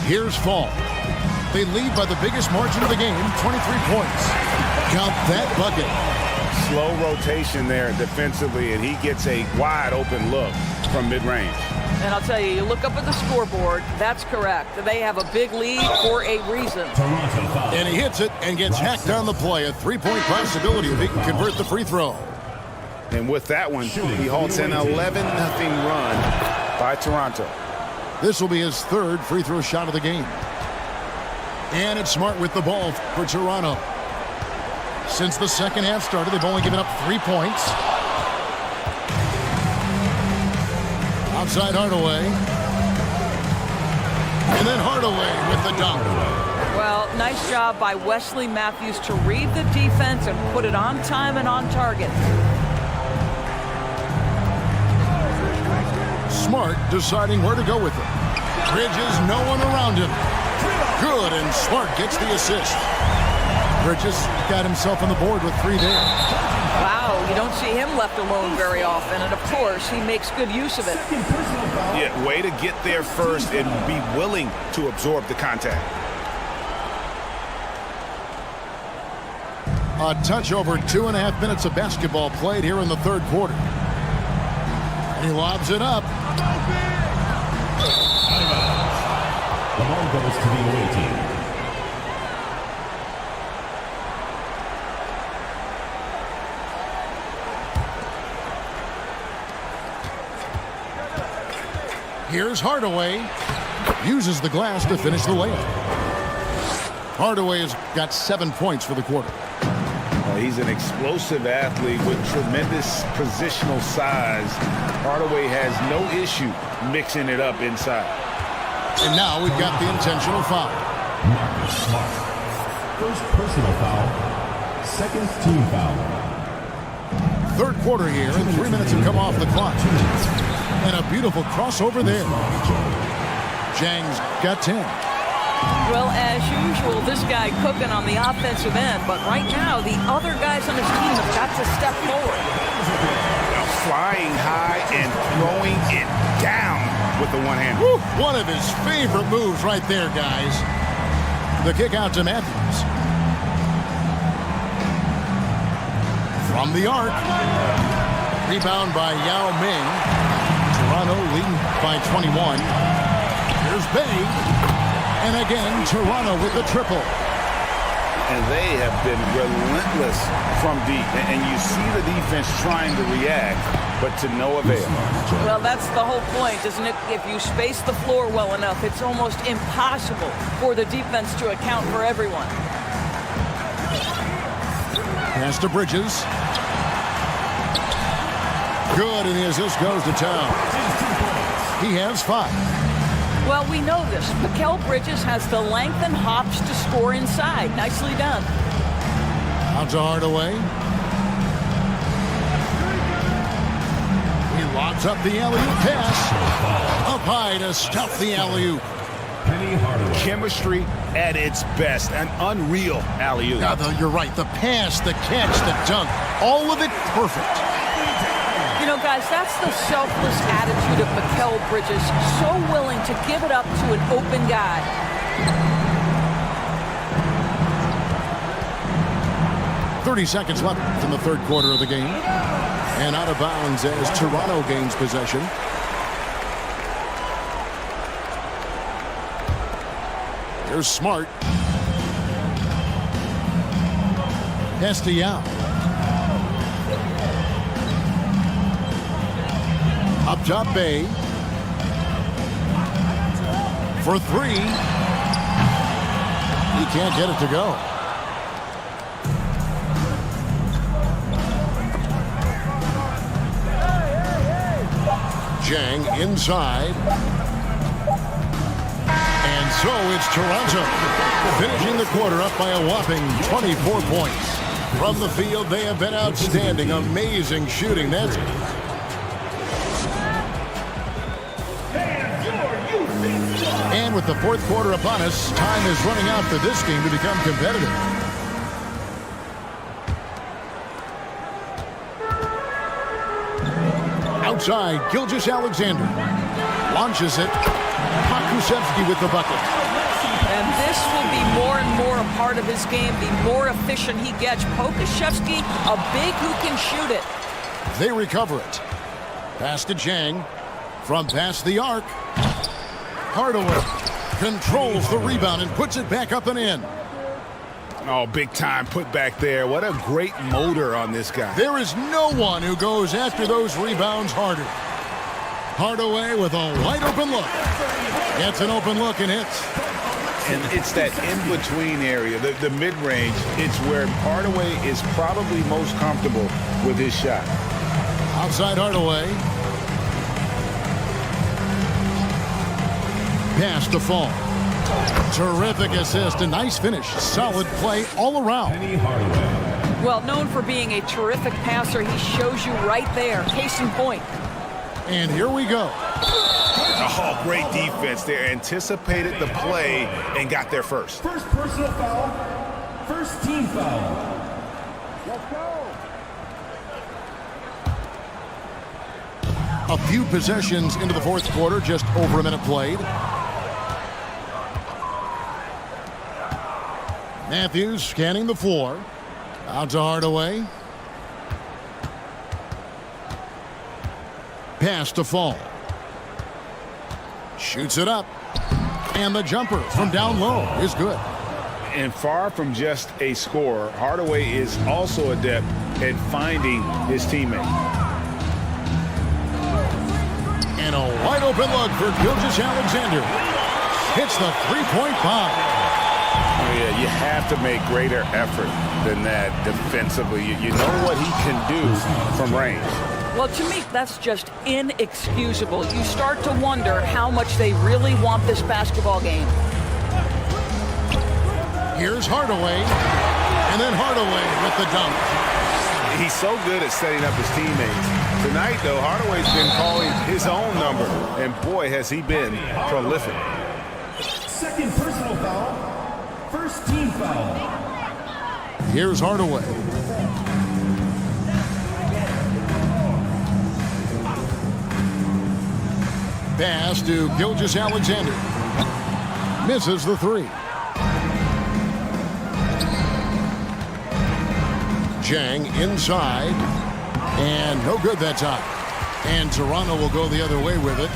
Here's Fall. They lead by the biggest margin of the game, 23 points. Count that bucket. Slow rotation there defensively, and he gets a wide open look from mid-range. And I'll tell you, you look up at the scoreboard, that's correct. They have a big lead for a reason. And he hits it and gets hacked on the play. A three-point possibility if he can convert the free throw. And with that one, he halts an 11-0 run by Toronto. This will be his third free throw shot of the game. And it's Smart with the ball for Toronto. Since the second half started, they've only given up 3 points. Outside Hardaway. And then Hardaway with the dunk. Well, nice job by Wesley Matthews to read the defense and put it on time and on target. Smart deciding where to go with it. Bridges, no one around him. Good, and Smart gets the assist. Bridges got himself on the board with 3 there. Wow, you don't see him left alone very often, and of course, he makes good use of it. Yeah, way to get there first and be willing to absorb the contact. A touch over 2.5 minutes of basketball played here in the third quarter. And he lobs it up. The ball goes to the away team. Here's Hardaway. Uses the glass to finish the layup. Hardaway has got 7 points for the quarter. He's an explosive athlete with tremendous positional size. Hardaway has no issue mixing it up inside. And now we've got the intentional foul. Marcus Smart. First personal foul. Second team foul. Third quarter here, and 3 minutes have come off the clock. And a beautiful crossover there. Jang's got 10. Well, as usual, this guy cooking on the offensive end, but right now, the other guys on his team have got to step forward. Flying high and throwing it down with the one hand. One of his favorite moves right there, guys. The kick out to Matthews. From the arc. Rebound by Yao Ming. Toronto leading by 21. Here's Bay. And again, Toronto with the triple. And they have been relentless from deep. And you see the defense trying to react, but to no avail. Well, that's the whole point, isn't it? If you space the floor well enough, it's almost impossible for the defense to account for everyone. Pass to Bridges. Good, and the assist goes to town. He has 5. Well, we know this. Mikal Bridges has the length and hops to score inside. Nicely done. Out to Hardaway. He lobs up the alley-oop pass. Up high to stuff the alley-oop. Chemistry at its best. An unreal alley-oop. You're right. The pass, the catch, the dunk. All of it perfect. You know, guys, that's the selfless attitude of Mikal Bridges. So willing to give it up to an open guy. .30 seconds left in the third quarter of the game. And out of bounds as Toronto gains possession. Here's Smart. Pass to Yao. Up top, Bay. For 3. can't get it to go. Jang inside. And so it's Toronto finishing the quarter up by a whopping 24 points. From the field, they have been outstanding. Amazing shooting. That's and with the fourth quarter upon us, time is running out for this game to become competitive. Outside, Gilgeous-Alexander launches it. Pakusevsky with the bucket. And this will be more and more a part of his game, the more efficient he gets. Pokusevsky, a big who can shoot it. They recover it. Pass to Jang. From past the arc. Hardaway controls the rebound and puts it back up and in. Oh, big time put back there. What a great motor on this guy. There is no one who goes after those rebounds harder. Hardaway with a wide open look. Gets an open look and hits. And it's that in-between area, the mid-range. It's where Hardaway is probably most comfortable with his shot. Outside Hardaway. Pass to Fall. Terrific assist, a nice finish. Solid play all around. Well, known for being a terrific passer, he shows you right there. Case in point. And here we go. Oh, great defense there. Anticipated the play and got there first. First personal foul. First team foul. Let's go. A few possessions into the fourth quarter, just over a minute played. Matthews scanning the floor. Out to Hardaway. Pass to Fall. Shoots it up. And the jumper from down low is good. And far from just a scorer, Hardaway is also adept at finding his teammate. And a wide open look for Gilgeous-Alexander. Hits the three-point bomb. Yeah, you have to make greater effort than that defensively. You know what he can do from range. Well, to me, that's just inexcusable. You start to wonder how much they really want this basketball game. Here's Hardaway. And then Hardaway with the dunk. He's so good at setting up his teammates. Tonight, though, Hardaway's been calling his own number. And boy, has he been prolific. Second personal foul. First team foul. Here's Hardaway. Pass to Gilgeous-Alexander. Misses the three. Jang inside. And no good that time. And Toronto will go the other way with it.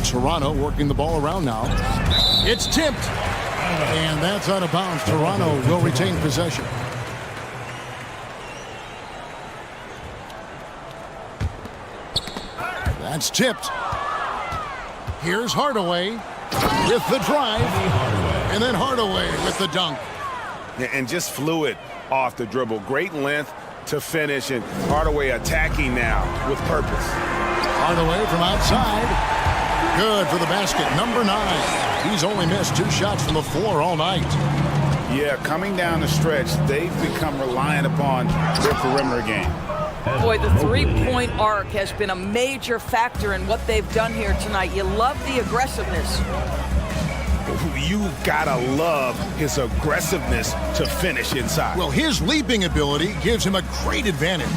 Toronto working the ball around now. It's tipped. And that's out of bounds. Toronto will retain possession. That's tipped. Here's Hardaway with the drive. And then Hardaway with the dunk. And just fluid off the dribble. Great length to finish. And Hardaway attacking now with purpose. Hardaway from outside. Good for the basket. Number 9. He's only missed 2 shots from the floor all night. Yeah, coming down the stretch, they've become reliant upon their perimeter game. Boy, the three-point arc has been a major factor in what they've done here tonight. You love the aggressiveness. You gotta love his aggressiveness to finish inside. Well, his leaping ability gives him a great advantage.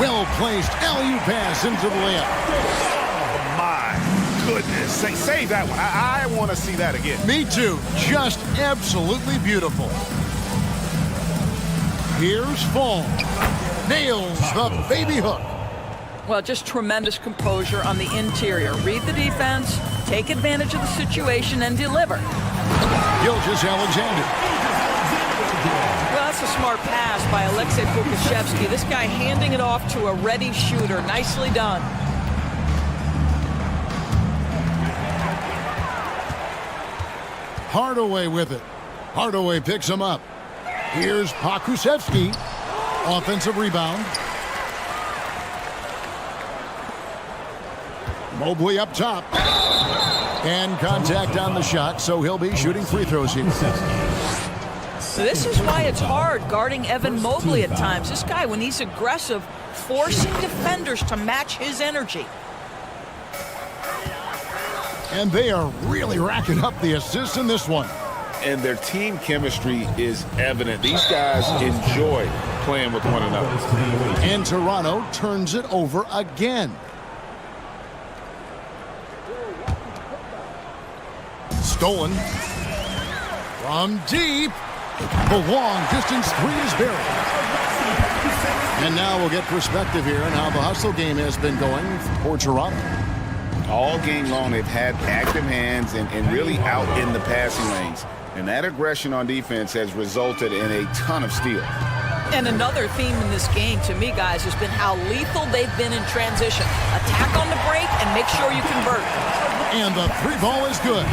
Well-placed alley-oop pass into the layup. Oh, my goodness. Save that one. I want to see that again. Me too. Just absolutely beautiful. Here's Fall. Nails the baby hook. Well, just tremendous composure on the interior. Read the defense, take advantage of the situation, and deliver. Gilgeous-Alexander. Well, that's a smart pass by Alexei Pokusevsky. This guy handing it off to a ready shooter. Nicely done. Hardaway with it. Hardaway picks him up. Here's Pokusevski. Offensive rebound. Mobley up top. And contact on the shot, so he'll be shooting free throws here. This is why it's hard guarding Evan Mobley at times. This guy, when he's aggressive, forcing defenders to match his energy. And they are really racking up the assists in this one. And their team chemistry is evident. These guys enjoy playing with one another. And Toronto turns it over again. Stolen. From deep. The long distance three is buried. And now we'll get perspective here on how the hustle game has been going for Toronto. All game long, they've had active hands and really out in the passing lanes. And that aggression on defense has resulted in a ton of steals. And another theme in this game, to me, guys, has been how lethal they've been in transition. Attack on the break and make sure you convert. And the three ball is good.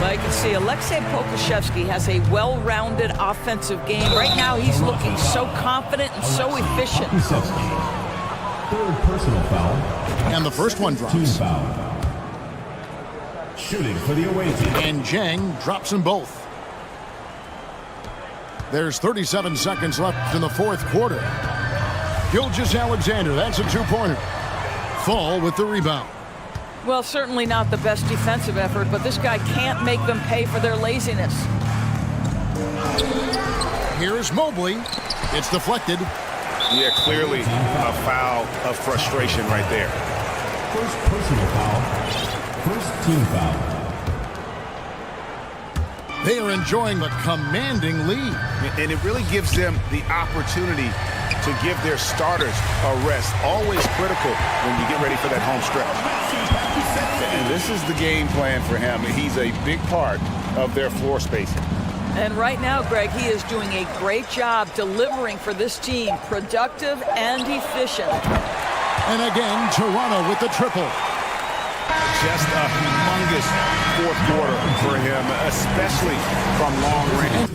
But you can see Aleksej Pokusevski has a well-rounded offensive game. Right now, he's looking so confident and so efficient. Third personal foul. And the first one drops. Team foul. Shooting for the away team. And Zhang drops them both. There's 37 seconds left in the fourth quarter. Gilgeous-Alexander, that's a two-pointer. Fall with the rebound. Well, certainly not the best defensive effort, but this guy can't make them pay for their laziness. Here's Mobley. It's deflected. Yeah, clearly a foul of frustration right there. First personal foul. First team foul. They are enjoying the commanding lead. And it really gives them the opportunity to give their starters a rest. Always critical when you get ready for that home stretch. And this is the game plan for him. He's a big part of their floor spacing. And right now, Greg, he is doing a great job delivering for this team, productive and efficient. And again, Toronto with the triple. Just a humongous fourth quarter for him, especially from long range.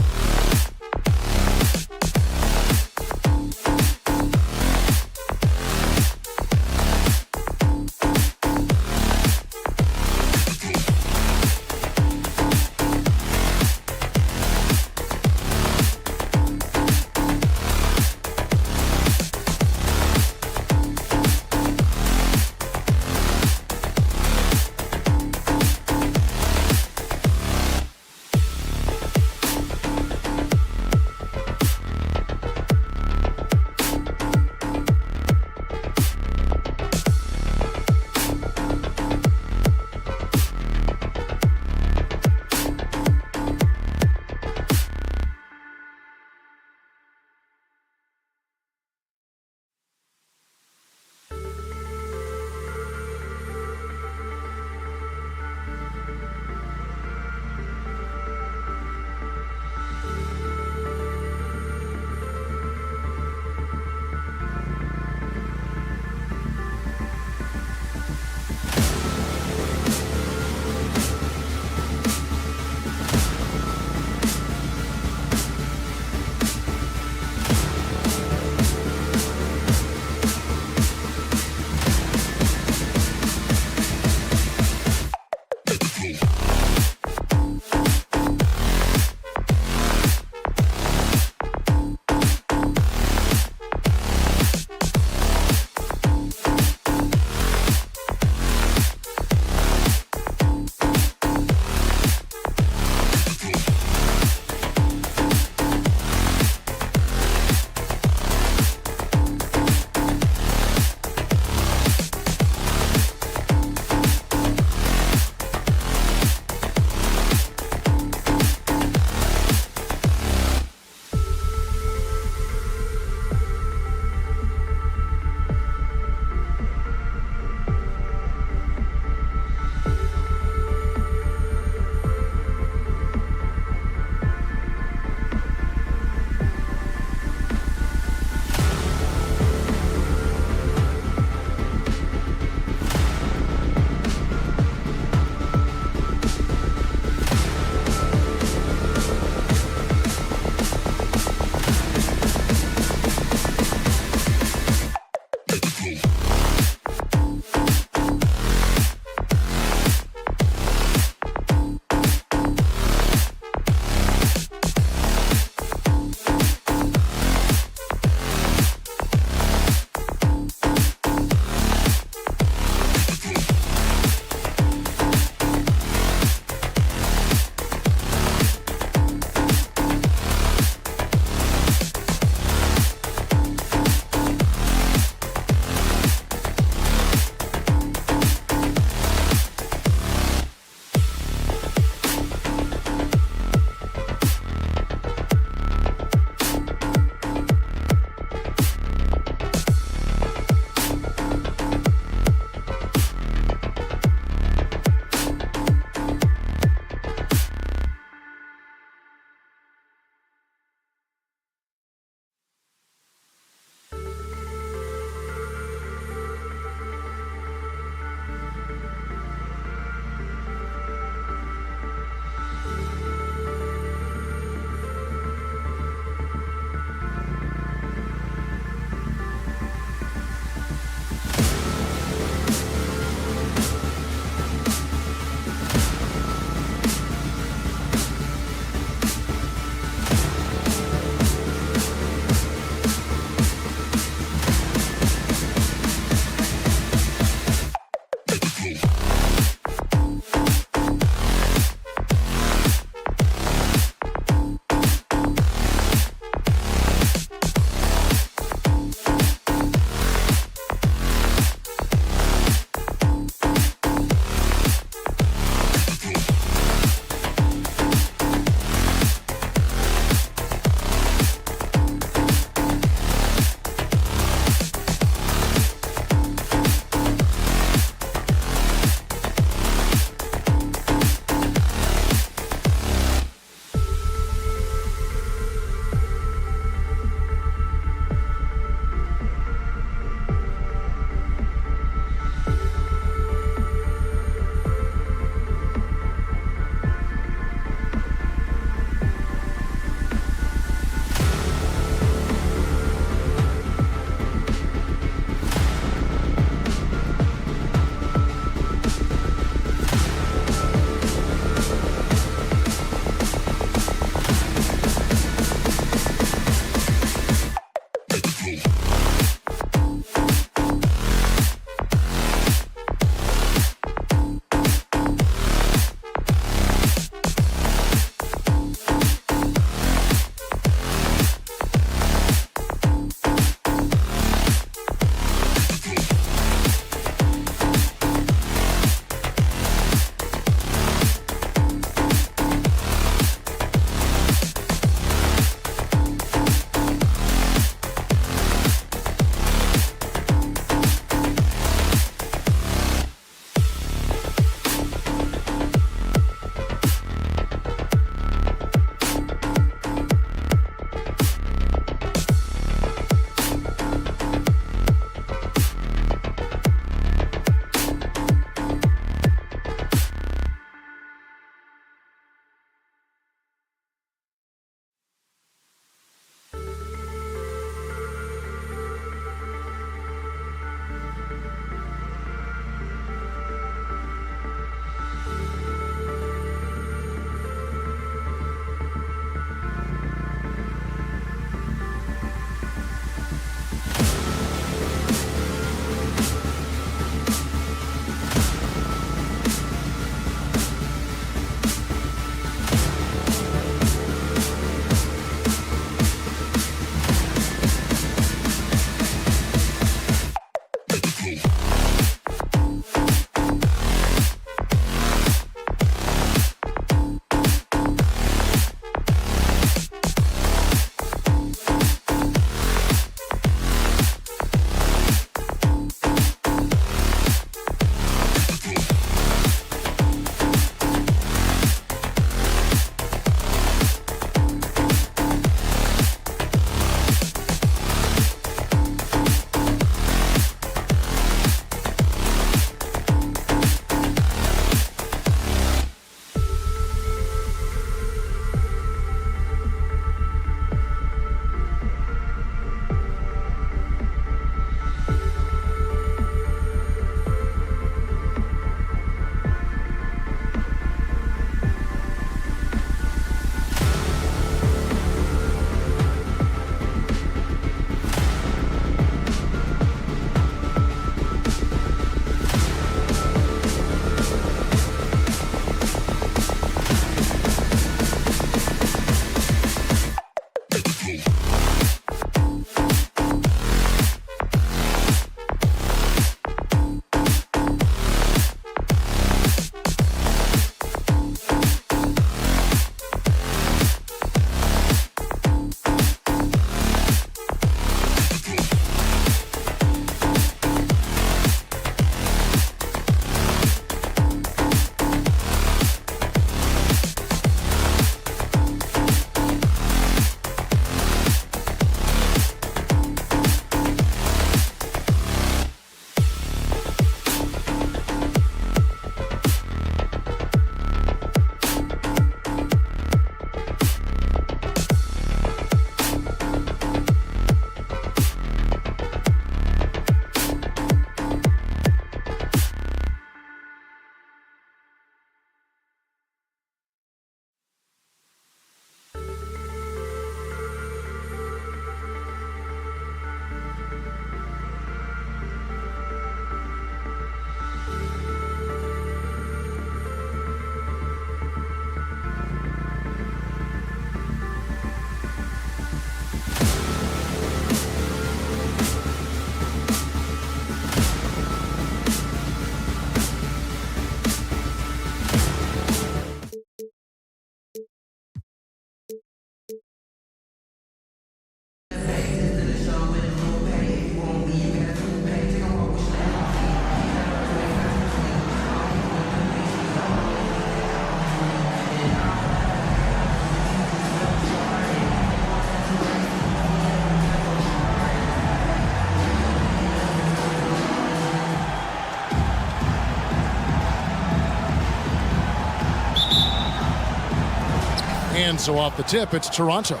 And so off the tip, it's Toronto.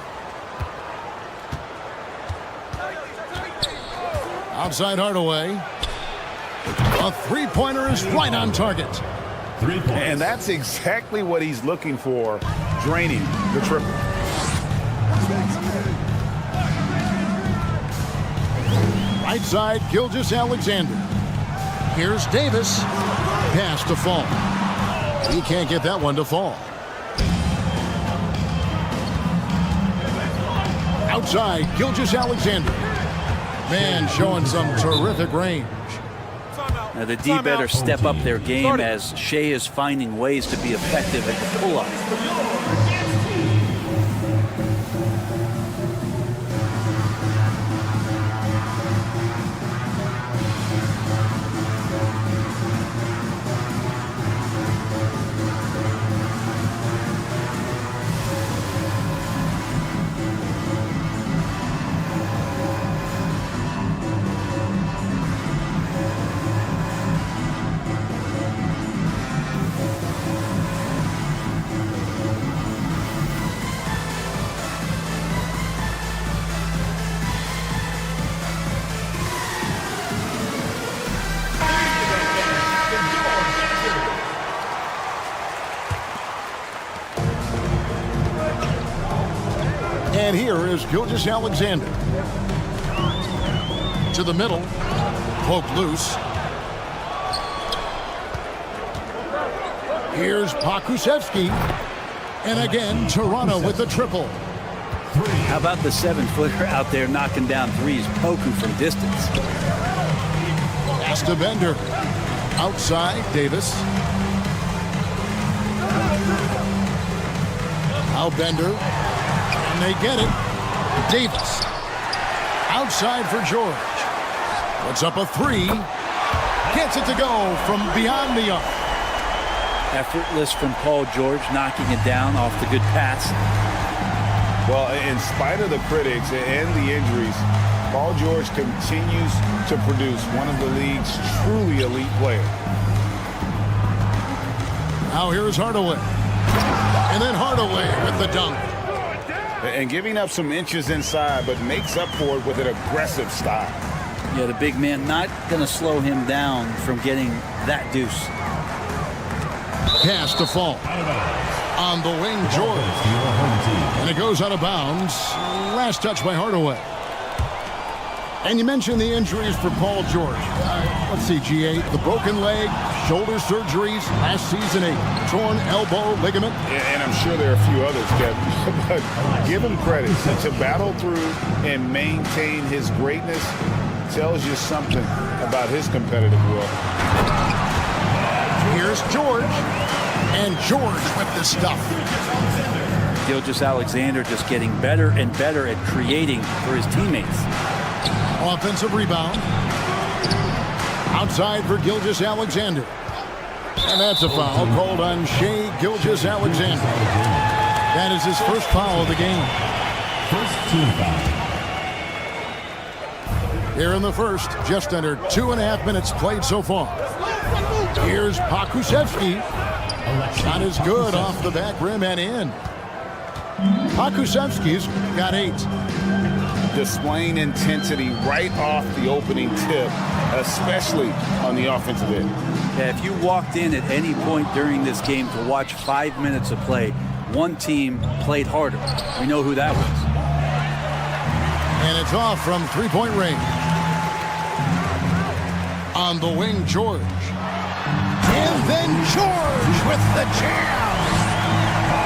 Outside Hardaway. A three-pointer is right on target. 3 points. And that's exactly what he's looking for, draining the triple. Right side, Gilgeous-Alexander. Here's Davis. Pass to fall. He can't get that one to fall. Outside, Gilgeous-Alexander. Man showing some terrific range. Now the D better step up their game as Shea is finding ways to be effective at the pull-up. And here is Gilgeous-Alexander. To the middle. Poked loose. Here's Pokusevski. And again, Toronto with the triple. How about the 7-footer out there knocking down threes, Poku from distance? Pass to Bender. Outside, Davis. Now Bender. And they get it. Davis. Outside for George. Puts up a three. Gets it to go from beyond the arc. Effortless from Paul George, knocking it down off the good pass. Well, in spite of the critics and the injuries, Paul George continues to produce one of the league's truly elite players. Now here's Hardaway. And then Hardaway with the dunk. And giving up some inches inside, but makes up for it with an aggressive style. Yeah, the big man not going to slow him down from getting that deuce. Pass to fall. On the wing, George. And it goes out of bounds. Last touch by Hardaway. And you mentioned the injuries for Paul George. Let's see, GA. The broken leg, shoulder surgeries, last season a torn elbow ligament. And I'm sure there are a few others, Kevin. But give him credit. To battle through and maintain his greatness tells you something about his competitive will. Here's George. And George with the stuff. Gilgeous-Alexander just getting better and better at creating for his teammates. Offensive rebound. Outside for Gilgeous-Alexander. And that's a foul called on Shea Gilgeous-Alexander. That is his first foul of the game. First team foul. Here in the first, just under 2.5 minutes played so far. Here's Pokusevski. Shot is good off the back rim and in. Pokusevski's got 8. Displaying intensity right off the opening tip, especially on the offensive end. Yeah, if you walked in at any point during this game to watch 5 minutes of play, one team played harder. We know who that was. And it's off from three-point range. On the wing, George. And then George with the jam.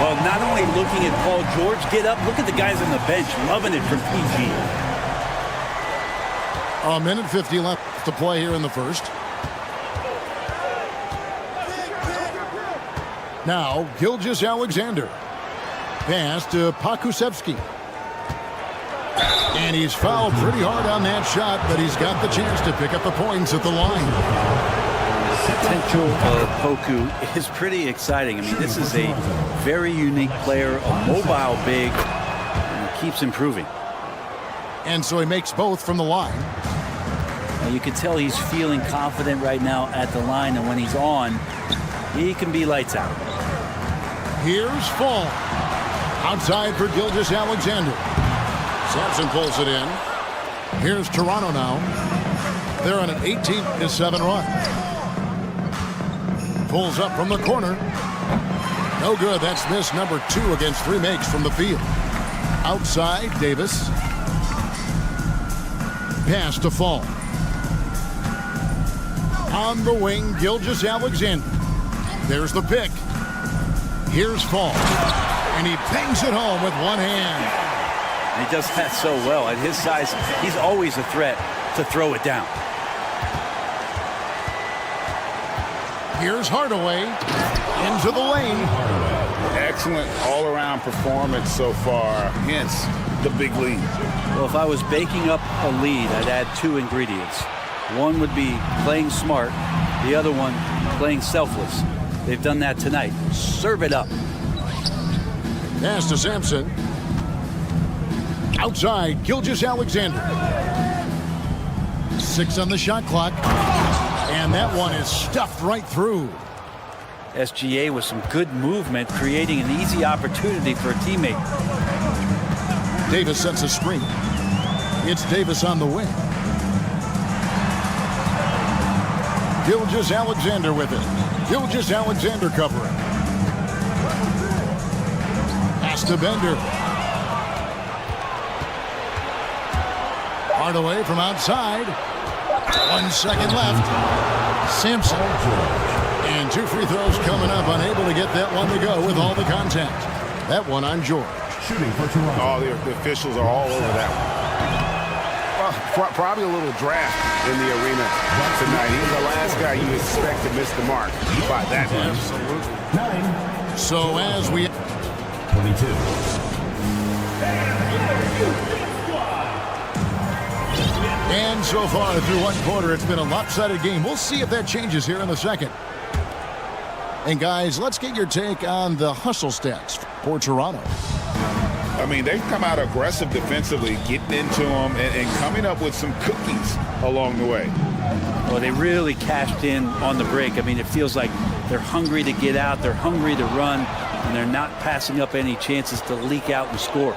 Well, not only looking at Paul George get up, look at the guys on the bench loving it from PG. A minute 50 left to play here in the first. Now, Gilgeous-Alexander. Pass to Pokusevski. And he's fouled pretty hard on that shot, but he's got the chance to pick up the points at the line. The potential of Poku is pretty exciting. I mean, this is a very unique player, a mobile big, and he keeps improving. And so he makes both from the line. Now you can tell he's feeling confident right now at the line, and when he's on, he can be lights out. Here's Fall. Outside for Gilgeous-Alexander. Sampson pulls it in. Here's Toronto now. They're on an 18-7 run. Pulls up from the corner. No good. That's miss number 2 against 3 makes from the field. Outside, Davis. Pass to Fall. On the wing, Gilgeous-Alexander. There's the pick. Here's Fall. And he bangs it home with one hand. He does that so well. At his size, he's always a threat to throw it down. Here's Hardaway into the lane. Excellent all-around performance so far, hence the big lead. Well, if I was baking up a lead, I'd add 2 ingredients. One would be playing smart, the other one playing selfless. They've done that tonight. Serve it up. Pass to Sampson. Outside, Gilgeous-Alexander. 6 on the shot clock. And that one is stuffed right through. SGA with some good movement, creating an easy opportunity for a teammate. Davis sets a screen. It's Davis on the wing. Gilgeous-Alexander with it. Gilgeous-Alexander covering. Pass to Bender. Hardaway from outside. 1 second left. Sampson. And 2 free throws coming up. Unable to get that one to go with all the contact. That one on George. Shooting for Toronto. Oh, the officials are all over that one. Well, probably a little draft in the arena tonight. He's the last guy you expect to miss the mark by that much. Absolutely. 9. So as we... 22. And so far through one quarter, it's been a lopsided game. We'll see if that changes here in the second. And guys, let's get your take on the hustle stats for Toronto. I mean, they've come out aggressive defensively, getting into them and coming up with some cookies along the way. Well, they really cashed in on the break. I mean, it feels like they're hungry to get out, they're hungry to run, and they're not passing up any chances to leak out and score.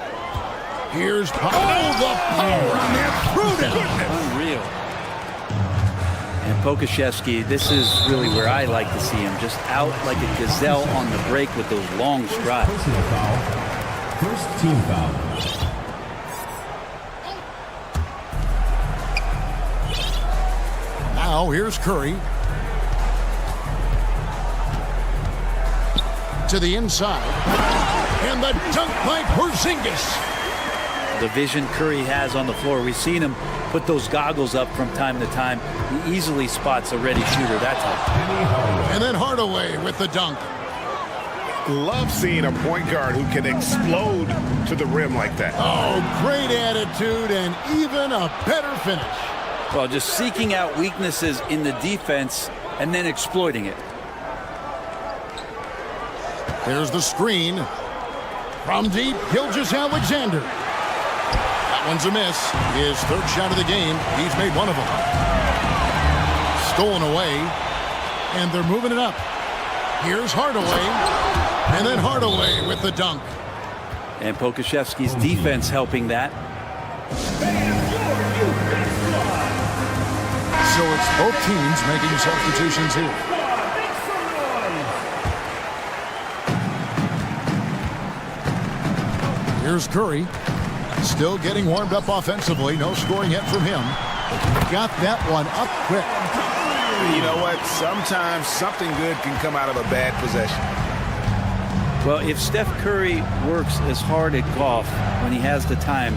Here's the power on that throwdown. Unreal. And Pokusevski, this is really where I like to see him, just out like a gazelle on the break with those long strides. Personal foul. First team foul. Now here's Curry. To the inside. And the dunk by Porzingis. The vision Curry has on the floor. We've seen him put those goggles up from time to time. He easily spots a ready shooter. That's how. And then Hardaway with the dunk. Love seeing a point guard who can explode to the rim like that. Oh, great attitude and even a better finish. Well, just seeking out weaknesses in the defense and then exploiting it. There's the screen. From deep, Gilgeous-Alexander. That one's a miss. His 3rd shot of the game. He's made one of them. Stolen away. And they're moving it up. Here's Hardaway. And then Hardaway with the dunk. And Pokusevski's defense helping that. So it's both teams making substitutions here. Here's Curry. Still getting warmed up offensively. No scoring yet from him. Got that one up quick. You know what? Sometimes something good can come out of a bad possession. Well, if Steph Curry works as hard at golf when he has the time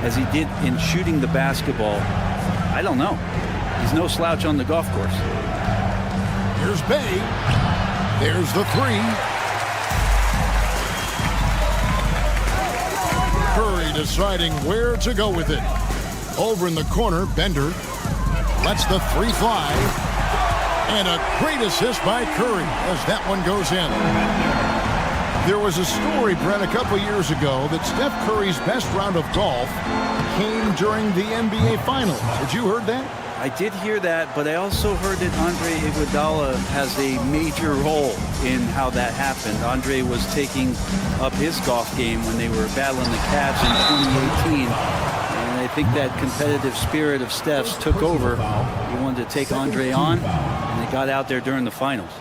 as he did in shooting the basketball, I don't know. He's no slouch on the golf course. Here's Bay. There's the 3. Curry deciding where to go with it. Over in the corner, Bender lets the 3 fly. And a great assist by Curry as that one goes in. There was a story, Brent, a couple years ago that Steph Curry's best round of golf came during the NBA Finals. Had you heard that? I did hear that, but I also heard that Andre Iguodala has a major role in how that happened. Andre was taking up his golf game when they were battling the Cavs in 2018. And I think that competitive spirit of Steph's took over. He wanted to take Andre on, and they got out there during the finals.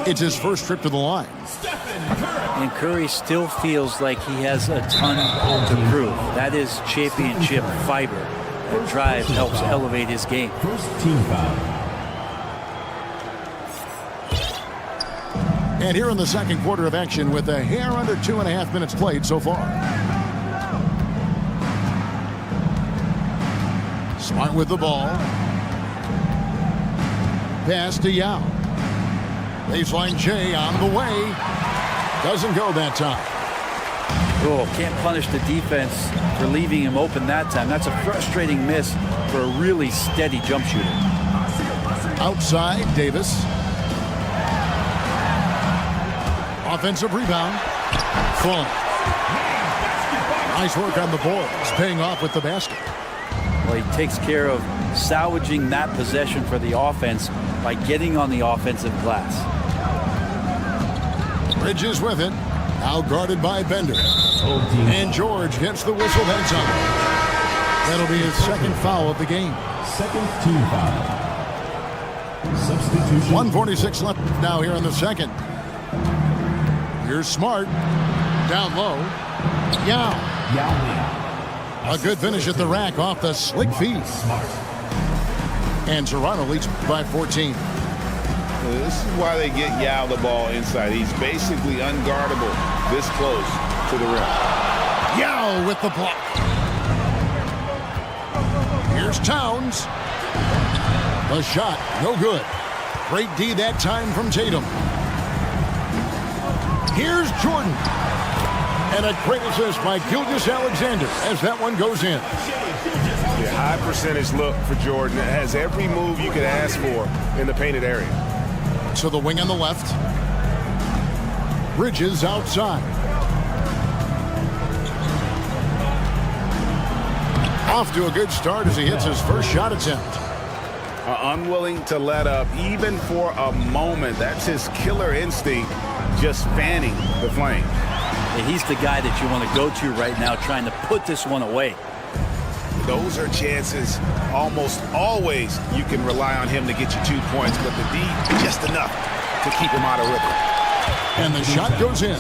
It's his first trip to the line. And Curry still feels like he has a ton to prove. That is championship fiber. That drive helps elevate his game. First team foul. And here in the second quarter of action with a hair under 2.5 minutes played so far. Smart with the ball. Pass to Yao. Baseline Jay on the way. Doesn't go that time. Oh, can't punish the defense for leaving him open that time. That's a frustrating miss for a really steady jump shooter. Outside, Davis. Offensive rebound. Full. Nice work on the boards, paying off with the basket. Well, he takes care of salvaging that possession for the offense by getting on the offensive glass. Bridges with it. Now guarded by Bender. And George gets the whistle that time. That'll be his second foul of the game. Second team foul. Substitution. 1:46 left now here in the second. Here's Smart. Down low. Yao. A good finish at the rack off the slick feed. And Toronto leads by 14. This is why they get Yao the ball inside. He's basically unguardable this close to the rim. Yao with the block. Here's Towns. The shot, no good. Great D that time from Tatum. Here's Jordan. And a great assist by Gilgeous-Alexander as that one goes in. Yeah, high percentage look for Jordan. It has every move you could ask for in the painted area. To the wing on the left. Bridges outside. Off to a good start as he hits his first shot attempt. Unwilling to let up even for a moment. That's his killer instinct, just fanning the flame. And he's the guy that you want to go to right now trying to put this one away. Those are chances almost always you can rely on him to get you 2 points, but the D, just enough to keep him out of rhythm. And the shot goes in.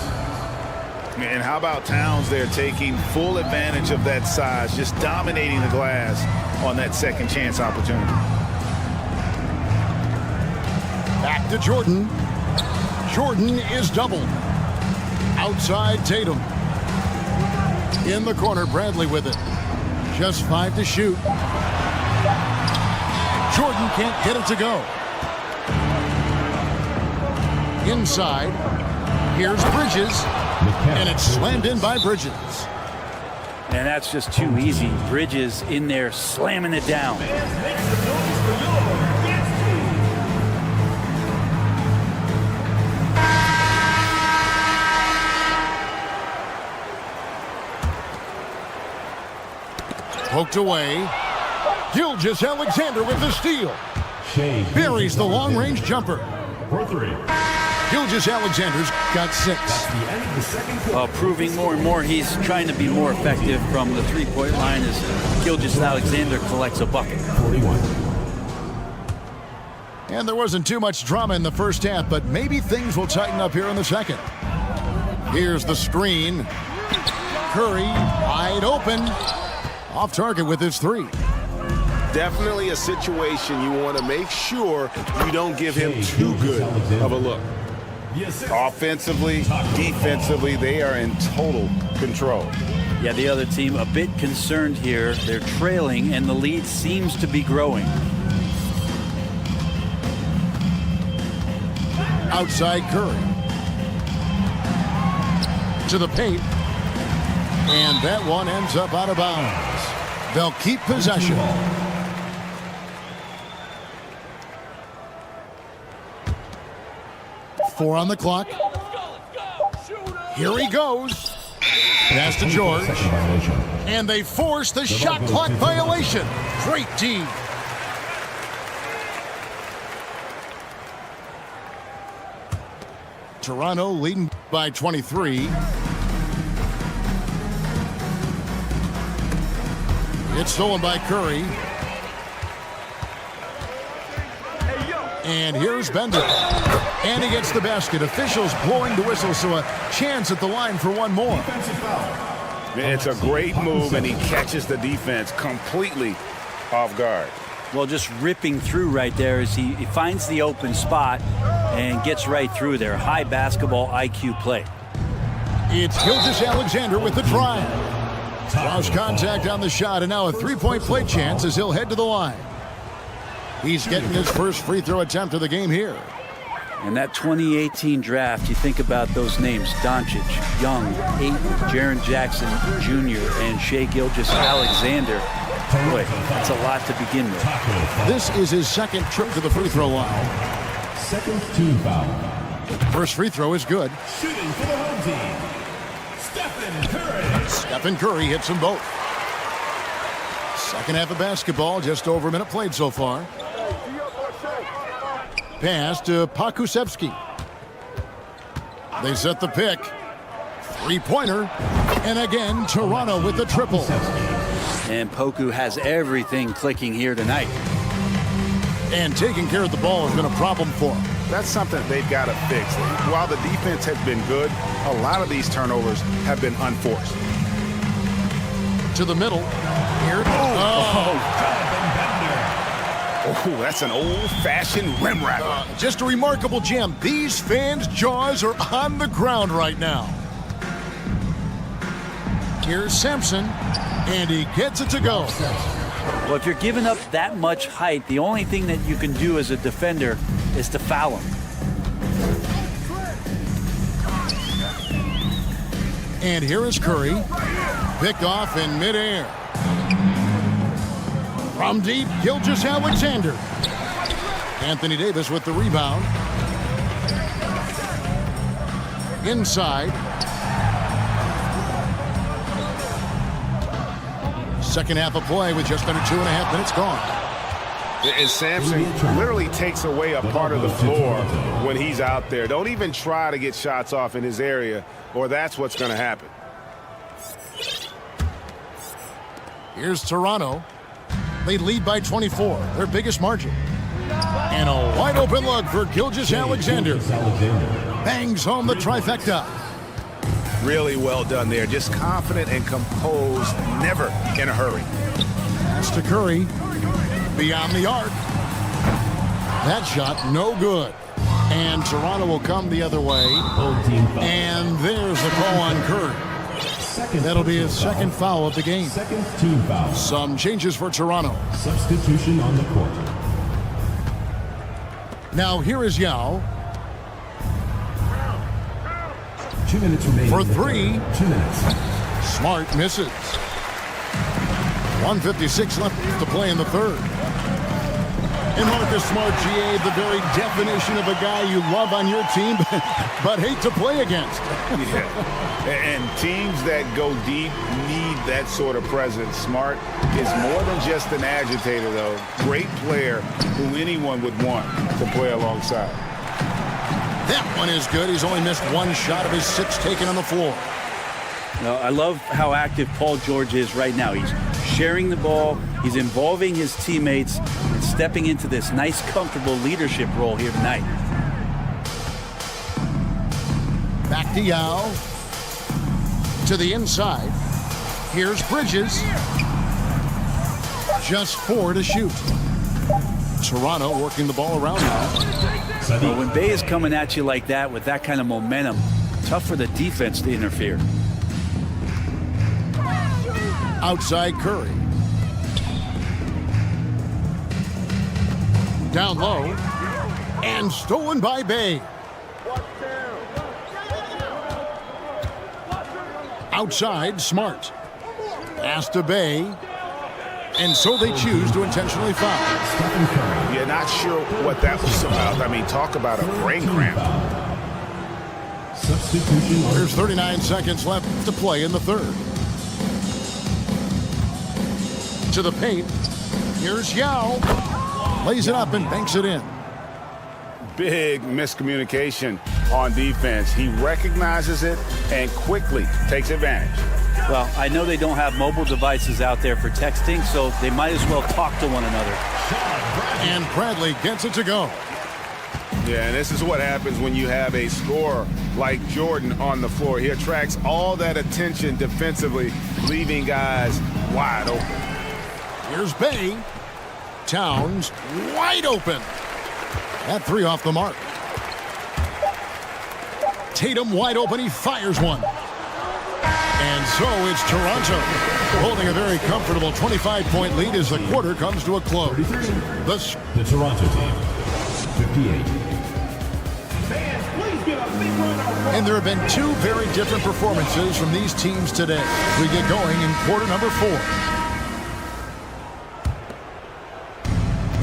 And how about Towns there taking full advantage of that size, just dominating the glass on that second chance opportunity. Back to Jordan. Jordan is doubled. Outside Tatum. In the corner, Bradley with it. Just 5 to shoot. Jordan can't get it to go. Inside. Here's Bridges. And it's slammed in by Bridges. And that's just too easy. Bridges in there slamming it down. Poked away. Gilgeous-Alexander with the steal. Buries the long-range jumper. For 3. Gilgeous-Alexander's got 6. Proving more and more he's trying to be more effective from the three-point line as Gilgeous-Alexander collects a bucket. 41. And there wasn't too much drama in the first half, but maybe things will tighten up here in the second. Here's the screen. Curry wide open. Off target with his 3. Definitely a situation you want to make sure you don't give him too good of a look. Offensively, defensively, they are in total control. Yeah, the other team a bit concerned here. They're trailing, and the lead seems to be growing. Outside Curry. To the paint. And that one ends up out of bounds. They'll keep possession. Four on the clock. Here he goes. Pass to George. And they force the shot clock violation. Great D. Toronto leading by 23. It's stolen by Curry. And here's Bender. And he gets the basket. Officials blowing the whistle, so a chance at the line for one more. It's a great move, and he catches the defense completely off guard. Well, just ripping through right there as he finds the open spot and gets right through there. High basketball IQ play. It's Gilgeous-Alexander with the drive. Lost contact on the shot, and now a three-point play chance as he'll head to the line. He's getting his first free throw attempt of the game here. And that 2018 draft, you think about those names: Doncic, Young, Ayton, Jaren Jackson Jr., and Shai Gilgeous-Alexander. Boy, that's a lot to begin with. This is his second trip to the free throw line. Second team foul. First free throw is good. Shooting for the home team, Stephen Curry. Stephen Curry hits them both. Second half of basketball, just over a minute played so far. Pass to Pokusevski. They set the pick. Three-pointer. And again, Toronto with the triple. And Poku has everything clicking here tonight. And taking care of the ball has been a problem for him. That's something they've got to fix. While the defense has been good, a lot of these turnovers have been unforced. To the middle. Here. Oh, that's an old-fashioned rim wrap. Just a remarkable jam. These fans' jaws are on the ground right now. Here's Sampson, and he gets it to go. Well, if you're giving up that much height, the only thing that you can do as a defender is to foul him. And here is Curry. Picked off in midair. From deep, Gilgeous-Alexander. Anthony Davis with the rebound. Inside. Second half of play with just under 2.5 minutes gone. And Sampson literally takes away a part of the floor when he's out there. Don't even try to get shots off in his area, or that's what's going to happen. Here's Toronto. They lead by 24, their biggest margin. And a wide open look for Gilgeous-Alexander. Bangs home the trifecta. Really well done there. Just confident and composed, never in a hurry. Pass to Curry. Beyond the arc. That shot, no good. And Toronto will come the other way. And there's the call on Curry. That'll be his second foul of the game. Second team foul. Some changes for Toronto. Substitution on the court. Now here is Yao. 2 minutes remaining. For three. 2 minutes. Smart misses. 1:56 left to play in the third. And Marcus Smart, GA, the very definition of a guy you love on your team, but hate to play against. Yeah. And teams that go deep need that sort of presence. Smart is more than just an agitator, though. Great player who anyone would want to play alongside. That one is good. He's only missed one shot of his 6 taken on the floor. Now, I love how active Paul George is right now. He's sharing the ball. He's involving his teammates and stepping into this nice, comfortable leadership role here tonight. Back to Yao. To the inside. Here's Bridges. Just 4 to shoot. Toronto working the ball around now. Well, when Bay is coming at you like that with that kind of momentum, tough for the defense to interfere. Outside Curry. Down low. And stolen by Bay. Outside, Smart. Pass to Bay. And so they choose to intentionally foul. Yeah, not sure what that was about. I mean, talk about a brain cramp. Substitution. There's 39 seconds left to play in the third. To the paint. Here's Yao. Lays it up and banks it in. Big miscommunication. on defense. He recognizes it and quickly takes advantage. Well, I know they don't have mobile devices out there for texting, so they might as well talk to one another. And Bradley gets it to go. Yeah, and this is what happens when you have a scorer like Jordan on the floor. He attracts all that attention defensively, leaving guys wide open. Here's Bay. Towns wide open. That three off the mark. Tatum wide open. He fires one. And so it's Toronto holding a very comfortable 25-point lead as the quarter comes to a close. The Toronto team, 58. And there have been two very different performances from these teams today. We get going in quarter number 4.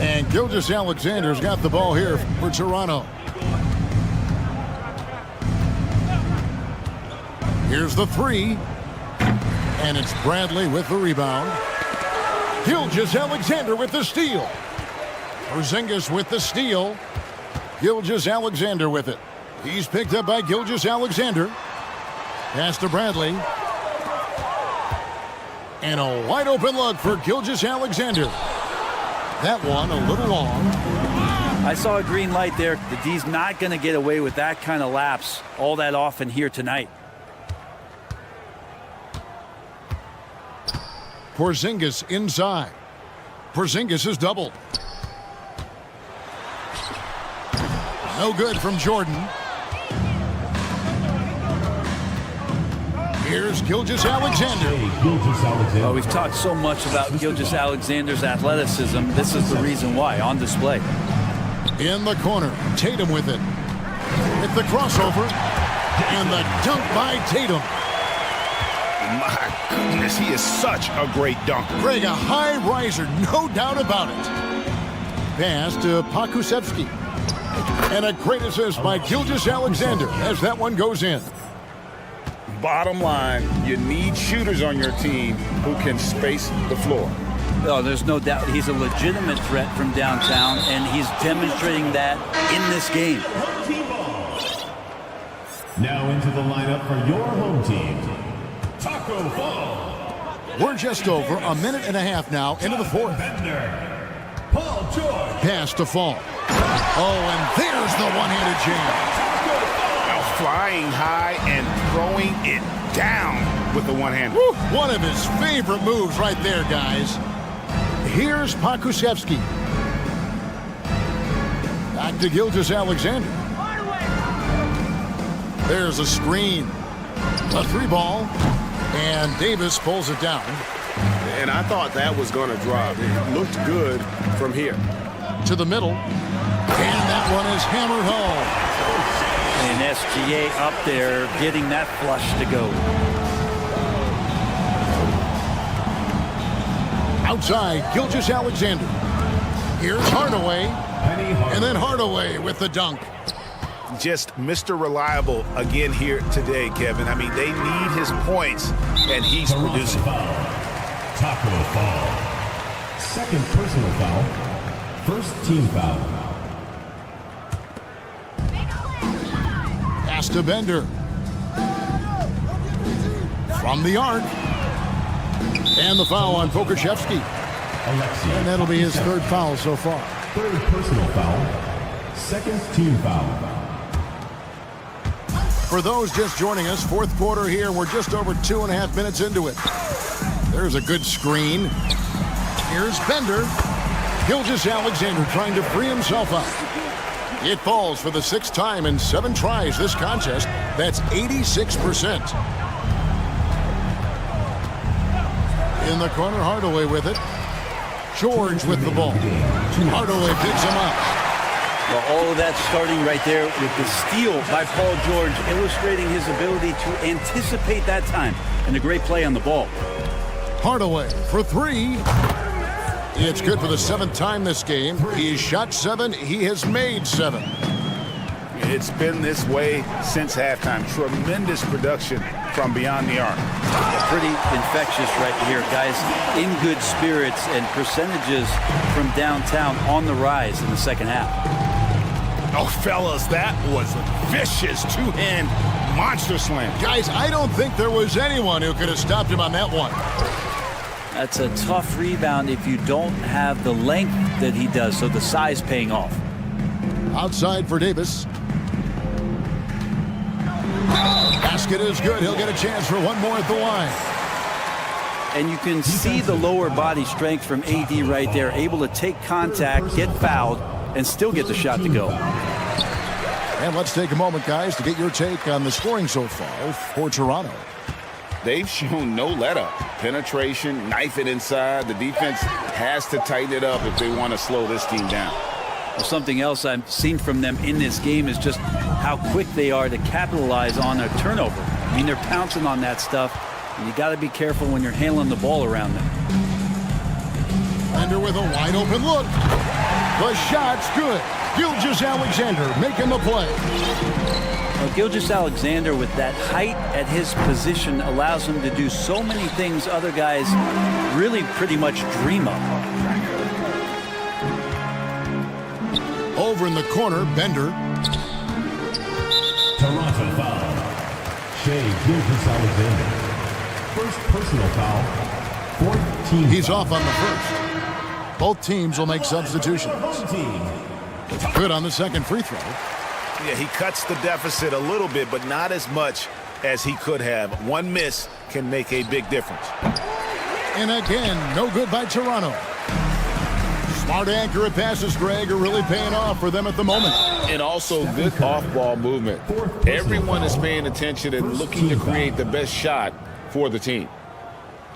And Gilgeous-Alexander's got the ball here for Toronto. Here's the three. And it's Bradley with the rebound. Gilgeous-Alexander with the steal. Porzingis with the steal. Gilgeous-Alexander with it. He's picked up by Gilgeous-Alexander. Pass to Bradley. And a wide open look for Gilgeous-Alexander. That one a little long. I saw a green light there. The D's not going to get away with that kind of lapse all that often here tonight. Porzingis inside. Porzingis is doubled. No good from Jordan. Here's Gilgeous-Alexander. Oh, we've talked so much about Gilgeous-Alexander's athleticism. This is the reason why, on display. In the corner, Tatum with it. With the crossover. And the dunk by Tatum. My goodness, he is such a great dunker. Greg, a high riser, no doubt about it. Pass to Pokusevski. And a great assist by Gilgeous-Alexander as that one goes in. Bottom line, you need shooters on your team who can space the floor. Oh, there's no doubt he's a legitimate threat from downtown, and he's demonstrating that in this game. Now into the lineup for your home team, Taco Fall. We're just over a minute and a half now into the fourth. Paul George. Pass to Fall. Oh, and there's the one-handed jam. Flying high and throwing it down with the one hand. One of his favorite moves right there, guys. Here's Pokusevski. Back to Gilgeous-Alexander. There's a screen. A three ball. And Davis pulls it down. And I thought that was going to drop. It looked good from here. To the middle. And that one is hammered home. And SGA up there getting that flush to go. Outside, Gilgeous-Alexander. Here's Hardaway. And then Hardaway with the dunk. Just Mr. Reliable again here today, Kevin. I mean, they need his points, and he's producing. Taco Fall. Second personal foul. First team foul. Pass to Bender. From the arc. And the foul on Pokusevski. And that'll be his third foul so far. Third personal foul. Second team foul. For those just joining us, fourth quarter here. We're just over 2.5 minutes into it. There's a good screen. Here's Bender. Gilgeous-Alexander trying to free himself up. It falls for the 6th time in 7 tries this contest. That's 86%. In the corner, Hardaway with it. George with the ball. Hardaway picks him up. Well, all of that starting right there with the steal by Paul George, illustrating his ability to anticipate that time, and a great play on the ball. Hardaway for 3. It's good for the 7th time this game. He's shot 7. He has made 7. It's been this way since halftime. Tremendous production from beyond the arc. Pretty infectious right here, guys. In good spirits, and percentages from downtown on the rise in the second half. Oh, fellas, that was a vicious two-hand monster slam. Guys, I don't think there was anyone who could have stopped him on that one. That's a tough rebound if you don't have the length that he does, so the size paying off. Outside for Davis. Basket is good. He'll get a chance for one more at the line. And you can see the lower body strength from AD right there, able to take contact, get fouled, and still get the shot to go. And let's take a moment, guys, to get your take on the scoring so far for Toronto. They've shown no let-up. Penetration, knife it inside. The defense has to tighten it up if they want to slow this team down. Well, something else I've seen from them in this game is just how quick they are to capitalize on a turnover. I mean, they're pouncing on that stuff, and you got to be careful when you're handling the ball around them. Bender with a wide open look. The shot's good. Gilgeous-Alexander making the play. Well, Gilgeous-Alexander with that height at his position allows him to do so many things other guys really pretty much dream of. Over in the corner, Bender. Toronto foul. Shea Gilgeous-Alexander. First personal foul. Fourth team He's foul. off on the first. Both teams will make substitutions. Good on the second free throw. Yeah, he cuts the deficit a little bit, but not as much as he could have. One miss can make a big difference. And again, no good by Toronto. Smart, accurate passes, Greg, are really paying off for them at the moment. And also good off-ball movement. Everyone is paying attention and looking to create the best shot for the team.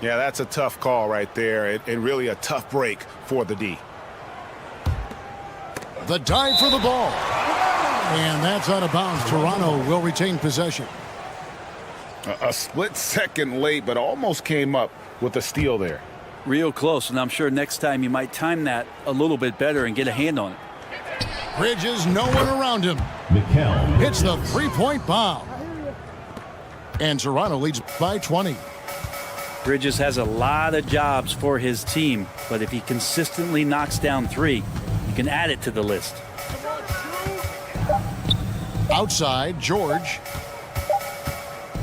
Yeah, that's a tough call right there, and really a tough break for the D. The dive for the ball. And that's out of bounds. Toronto will retain possession. A split second late, but almost came up with a steal there. Real close, and I'm sure next time you might time that a little bit better and get a hand on it. Bridges, no one around him. Mikal Hits the three-point bomb. And Toronto leads by 20. Bridges has a lot of jobs for his team, but if he consistently knocks down three, you can add it to the list. Outside, George.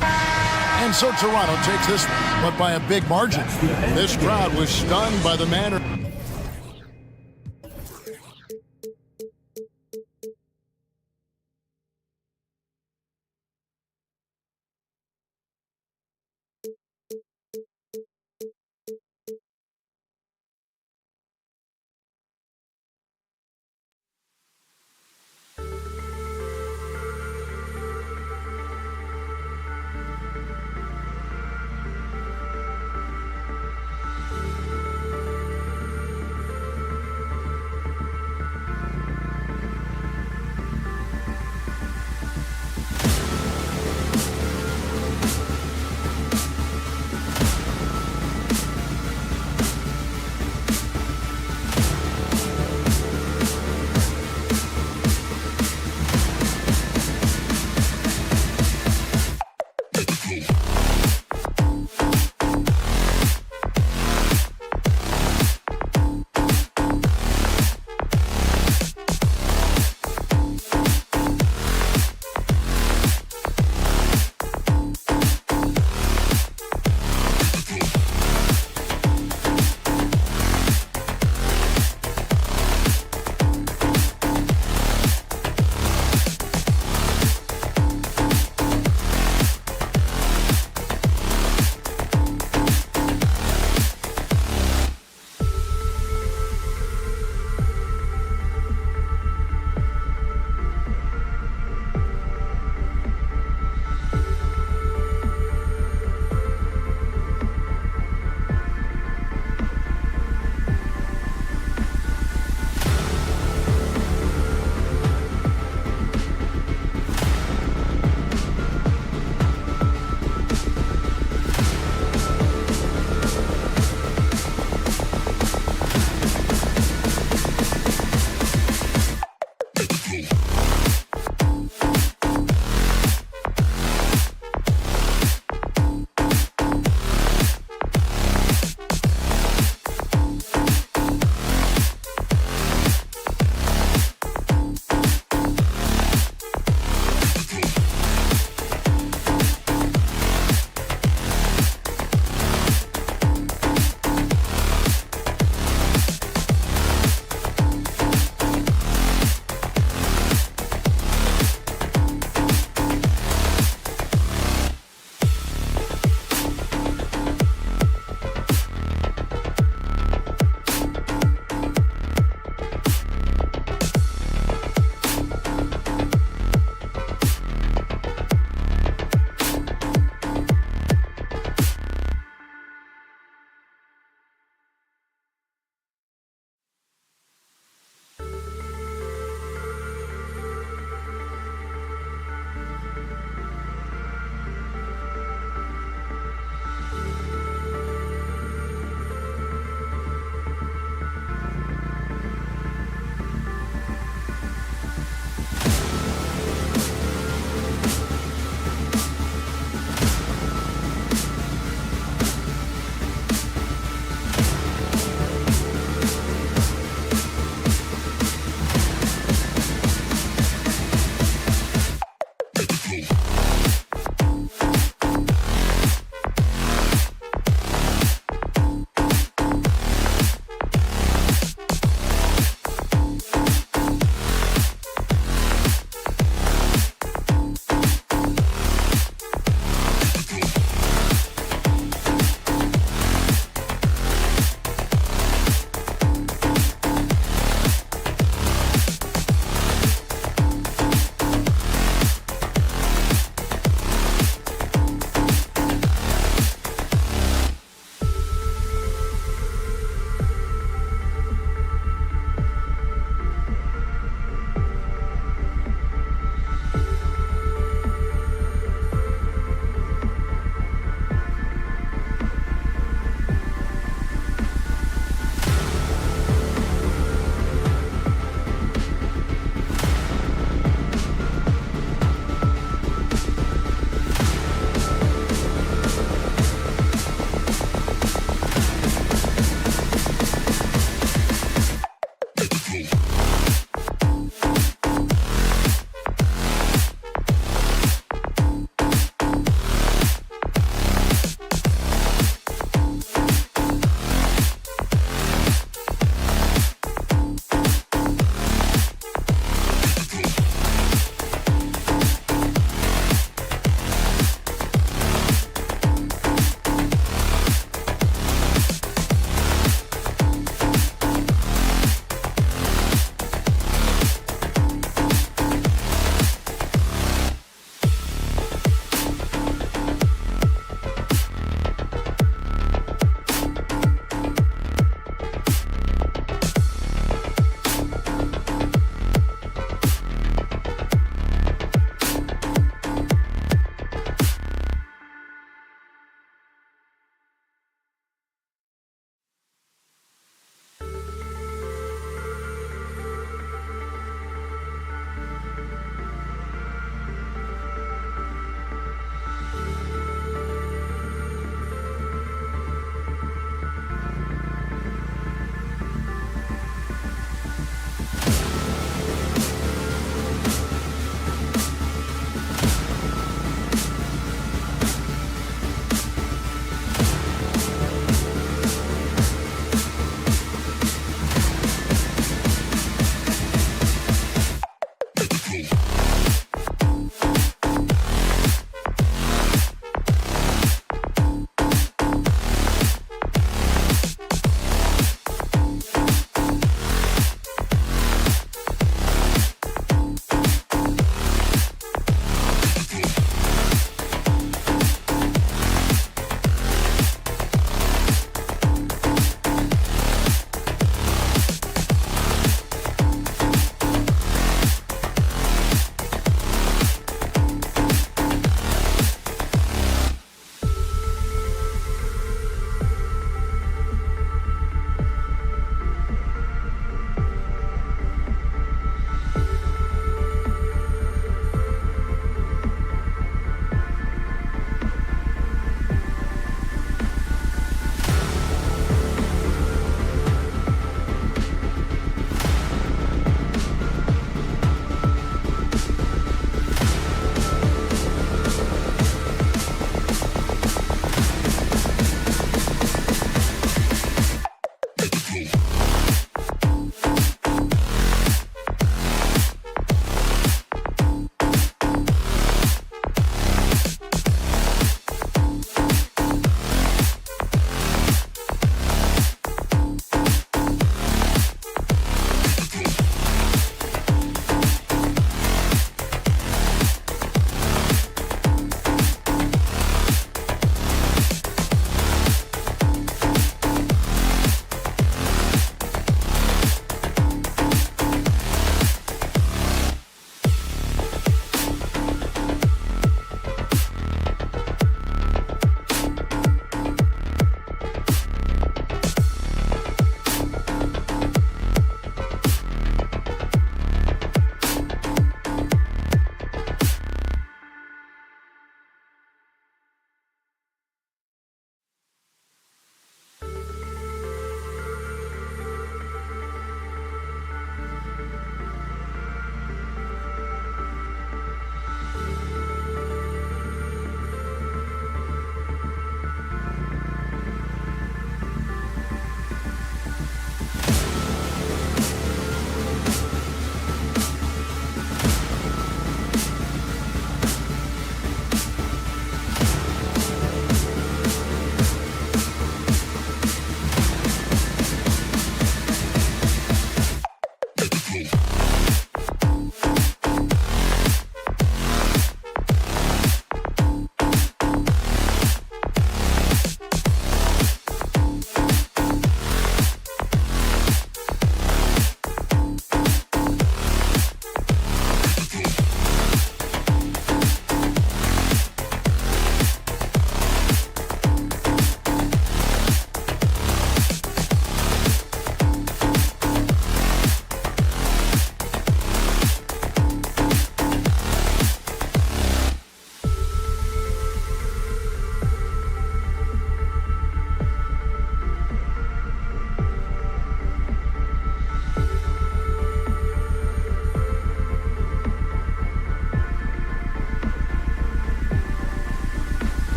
And so Toronto takes this one, but by a big margin. This crowd was stunned by the manner.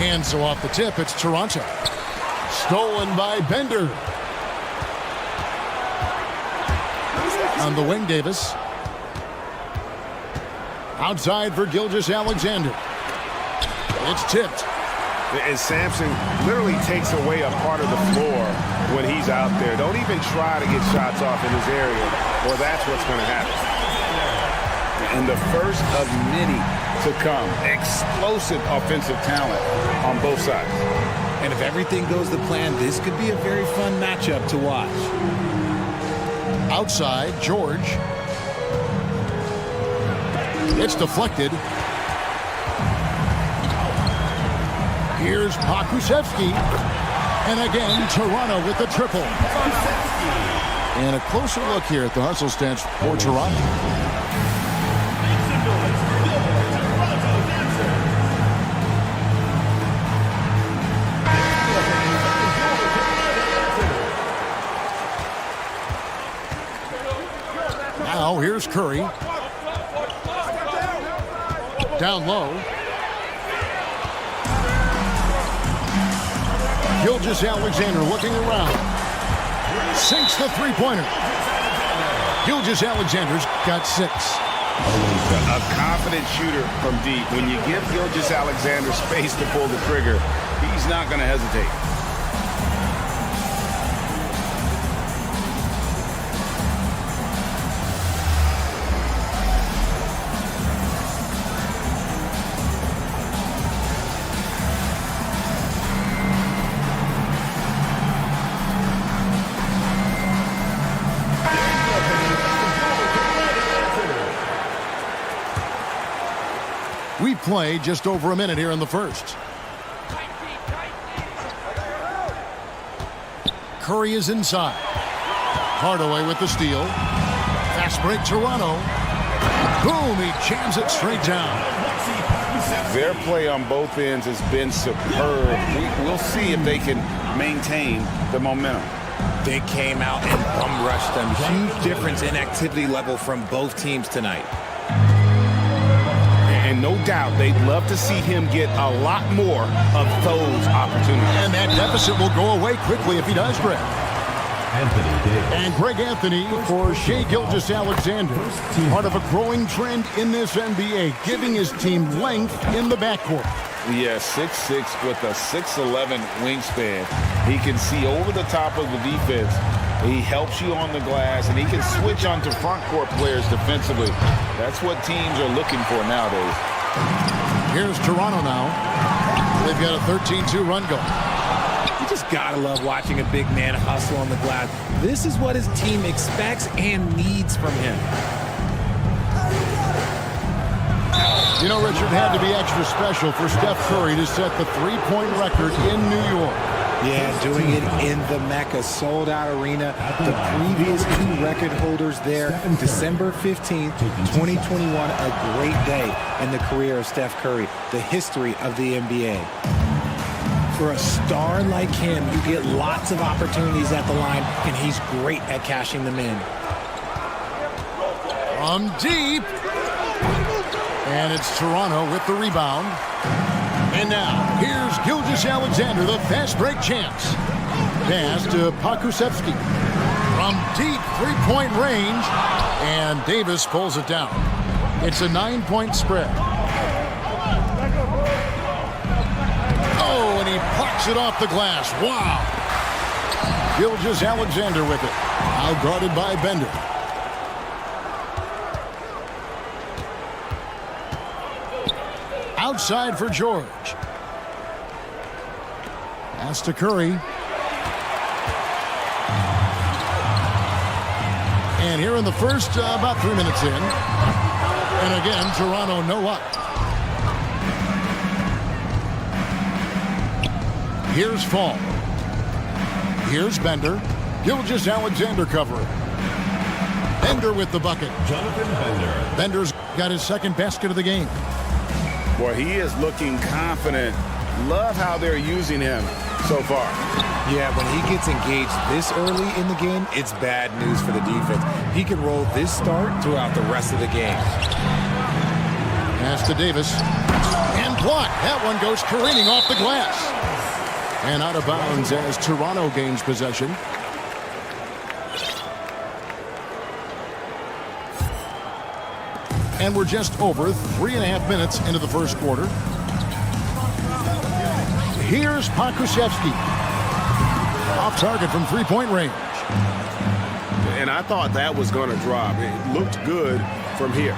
And so off the tip, it's Toronto. Stolen by Bender. On the wing, Davis. Outside for Gilgeous-Alexander. It's tipped. And Sampson literally takes away a part of the floor when he's out there. Don't even try to get shots off in his area, or that's what's going to happen. And the first of many to come. Explosive offensive talent on both sides. And if everything goes to plan, this could be a very fun matchup to watch. Outside, George. It's deflected. Here's Pokusevski. And again, Toronto with the triple. And a closer look here at the hustle stats for Toronto. Now here's Curry. Down low. Gilgeous-Alexander looking around. Sinks the three-pointer. Gilgeous-Alexander's got 6. A confident shooter from deep. When you give Gilgeous-Alexander space to pull the trigger, he's not going to hesitate. We play just over a minute here in the first. Curry is inside. Hardaway with the steal. Fast break, Toronto. Boom, he jams it straight down. Their play on both ends has been superb. We'll see if they can maintain the momentum. They came out and bum rushed them. Huge difference in activity level from both teams tonight. And no doubt they'd love to see him get a lot more of those opportunities. And that deficit will go away quickly if he does, Greg. And Greg Anthony for Shai Gilgeous-Alexander. Part of a growing trend in this NBA, giving his team length in the backcourt. Yeah, 6'6" with a 6'11" wingspan. He can see over the top of the defense. He helps you on the glass, and he can switch onto front court players defensively. That's what teams are looking for nowadays. Here's Toronto now. They've got a 13-2 run going. You just gotta love watching a big man hustle on the glass. This is what his team expects and needs from him. You know, Richard, had to be extra special for Steph Curry to set the three-point record in New York. Yeah, doing it in the Mecca sold-out arena. The previous 2 record holders there, December 15th, 2021, a great day in the career of Steph Curry, the history of the NBA. For a star like him, you get lots of opportunities at the line, and he's great at cashing them in. From deep. And it's Toronto with the rebound. And now, here's Gilgeous-Alexander, the fast break champs. Pass to Pokusevski. From deep three-point range. And Davis pulls it down. It's a 9-point spread. Oh, and he plucks it off the glass. Wow. Gilgeous-Alexander with it. Now guarded by Bender. Outside for George. Pass to Curry. And here in the first, about 3 minutes in. And again, Toronto no up. Here's Fall. Here's Bender. Gilgeous-Alexander covering. Bender with the bucket. Jonathan Bender. Bender's got his second basket of the game. Boy, he is looking confident. Love how they're using him so far. Yeah, when he gets engaged this early in the game, it's bad news for the defense. He can roll this start throughout the rest of the game. Pass to Davis. And blocked. That one goes careening off the glass. And out of bounds as Toronto gains possession. And we're just over 3.5 minutes into the first quarter. Here's Pokusevski. Off target from three-point range. And I thought that was going to drop. It looked good from here.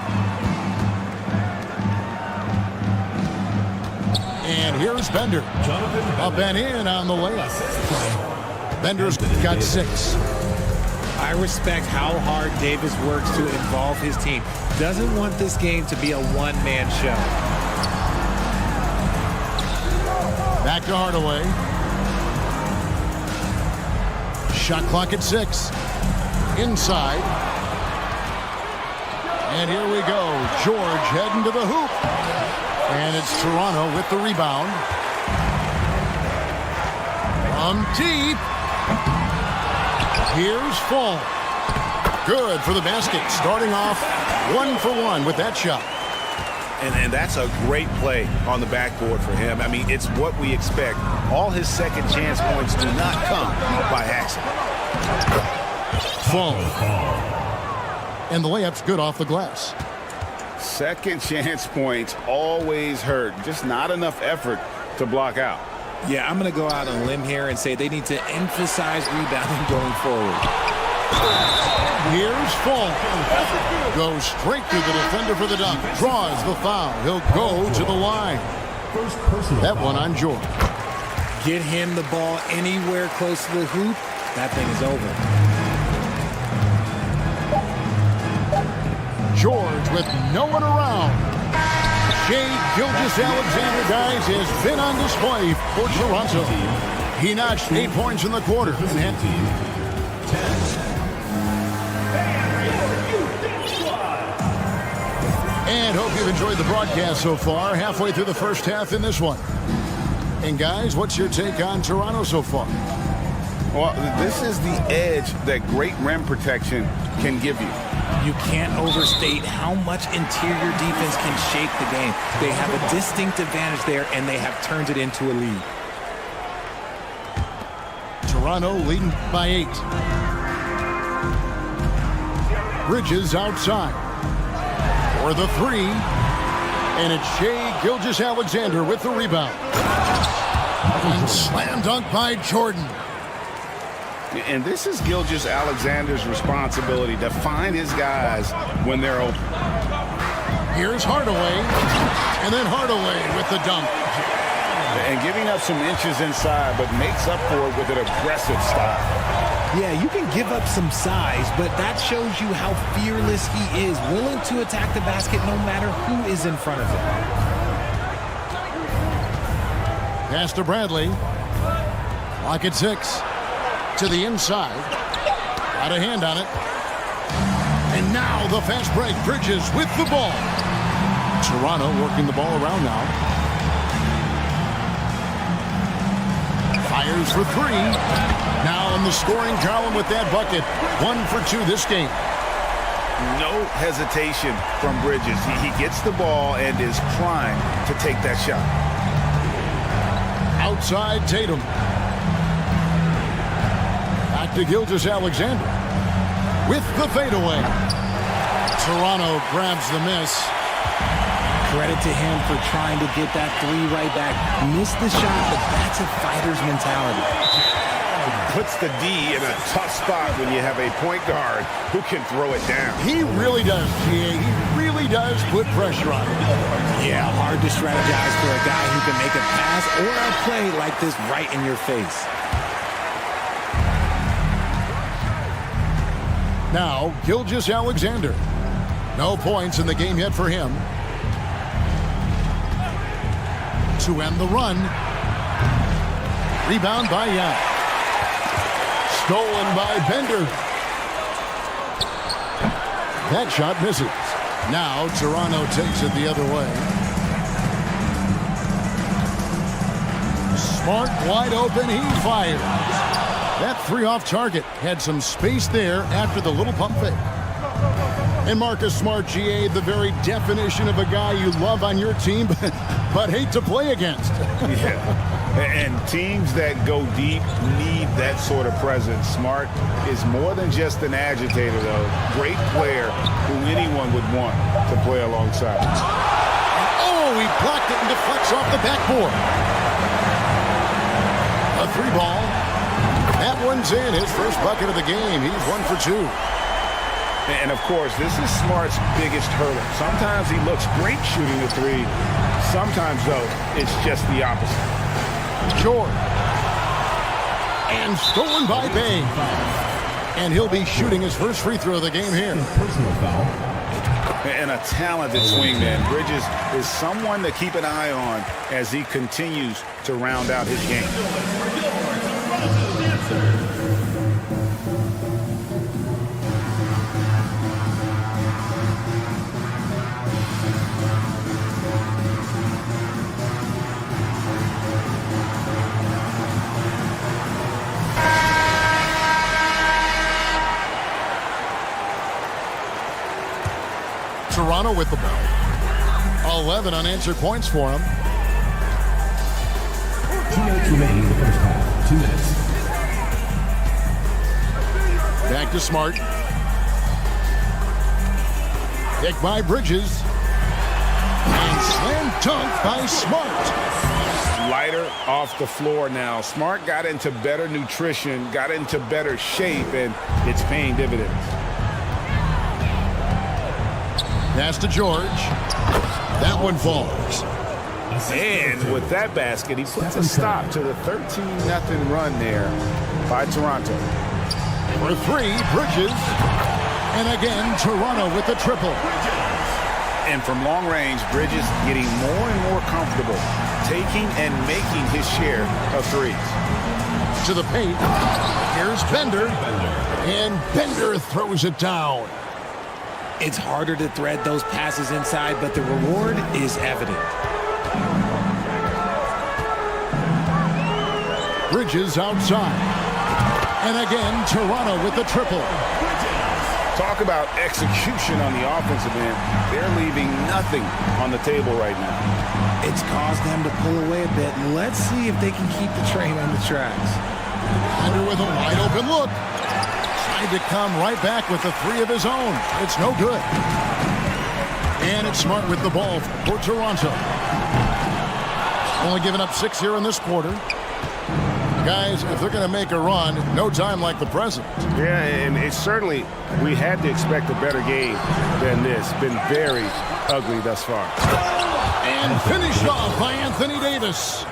And here's Bender. Up and in on the layup. Bender's got 6. I respect how hard Davis works to involve his team. Doesn't want this game to be a one-man show. Back to Hardaway. Shot clock at 6. Inside. And here we go. George heading to the hoop. And it's Toronto with the rebound. From deep. Here's Fall. Good for the basket. Starting off 1 for 1 with that shot. And that's a great play on the backboard for him. I mean, it's what we expect. All his second chance points do not come by accident. Fall. And the layup's good off the glass. Second chance points always hurt. Just not enough effort to block out. Yeah, I'm going to go out on a limb here and say they need to emphasize rebounding going forward. Here's Fall. Goes straight to the defender for the dunk. Draws the foul. He'll go to the line. That one on George. Get him the ball anywhere close to the hoop. That thing is over. George with no one around. Shai Gilgeous-Alexander, guys, has been on display for Toronto. He notched 8 points in the quarter. And hope you've enjoyed the broadcast so far. Halfway through the first half in this one. And guys, what's your take on Toronto so far? Well, this is the edge that great rim protection can give you. You can't overstate how much interior defense can shape the game. They have a distinct advantage there, and they have turned it into a lead. Toronto leading by 8. Bridges outside. For the 3. And it's Shai Gilgeous-Alexander with the rebound. And slam dunk by Jordan. And this is Gilgeous-Alexander's responsibility to find his guys when they're open. Here's Hardaway. And then Hardaway with the dunk. And giving up some inches inside, but makes up for it with an aggressive style. Yeah, you can give up some size, but that shows you how fearless he is, willing to attack the basket no matter who is in front of him. Pass to Bradley. Clock at 6. To the inside. Got a hand on it. And now the fast break. Bridges with the ball. Toronto working the ball around now. Fires for 3. Now in the scoring column with that bucket. 1 for 2 this game. No hesitation from Bridges. He gets the ball and is primed to take that shot. Outside Tatum. Back to Gilgeous-Alexander with the fadeaway. Toronto grabs the miss. Credit to him for trying to get that 3 right back. Missed the shot, but that's a fighter's mentality. Puts the D in a tough spot when you have a point guard who can throw it down. He really does, GA. He really does put pressure on him. Yeah, hard to strategize for a guy who can make a pass or a play like this right in your face. Now, Gilgeous-Alexander. No points in the game yet for him. To end the run. Rebound by Young. Stolen by Bender. That shot misses. Now Toronto takes it the other way. Smart wide open. He fires. That 3 off target had some space there after the little pump fake. And Marcus Smart, GA, the very definition of a guy you love on your team, but hate to play against. Yeah. And teams that go deep need that sort of presence. Smart is more than just an agitator, though. Great player who anyone would want to play alongside. Oh, he blocked it and deflects off the backboard. A 3-ball. That one's in. His first bucket of the game. He's 1 for 2. And, of course, this is Smart's biggest hurdle. Sometimes he looks great shooting the 3. Sometimes, though, it's just the opposite. George. And stolen by Bay. And he'll be shooting his first free throw of the game here. Personal foul. And a talented swingman. Bridges is someone to keep an eye on as he continues to round out his game. Toronto with the ball. 11 unanswered points for him. 2 minutes remaining in the first half. 2 minutes. Back to Smart. Pick by Bridges. And slam dunk by Smart. Lighter off the floor now. Smart got into better nutrition, got into better shape, and it's paying dividends. Pass to George. That one falls. And with that basket, he puts a stop to the 13-0 run there by Toronto. For 3, Bridges. And again, Toronto with the triple. And from long range, Bridges getting more and more comfortable, taking and making his share of threes. To the paint. Here's Bender. And Bender throws it down. It's harder to thread those passes inside, but the reward is evident. Bridges outside. And again, Toronto with the triple. Talk about execution on the offensive end. They're leaving nothing on the table right now. It's caused them to pull away a bit. Let's see if they can keep the train on the tracks. Bender with a wide open look. Tried to come right back with the 3 of his own. It's no good. And it's Smart with the ball for Toronto. Only giving up 6 here in this quarter. Guys, if they're going to make a run, no time like the present. Yeah, and it's certainly, we had to expect a better game than this. Been very ugly thus far. And finished off by Anthony Davis.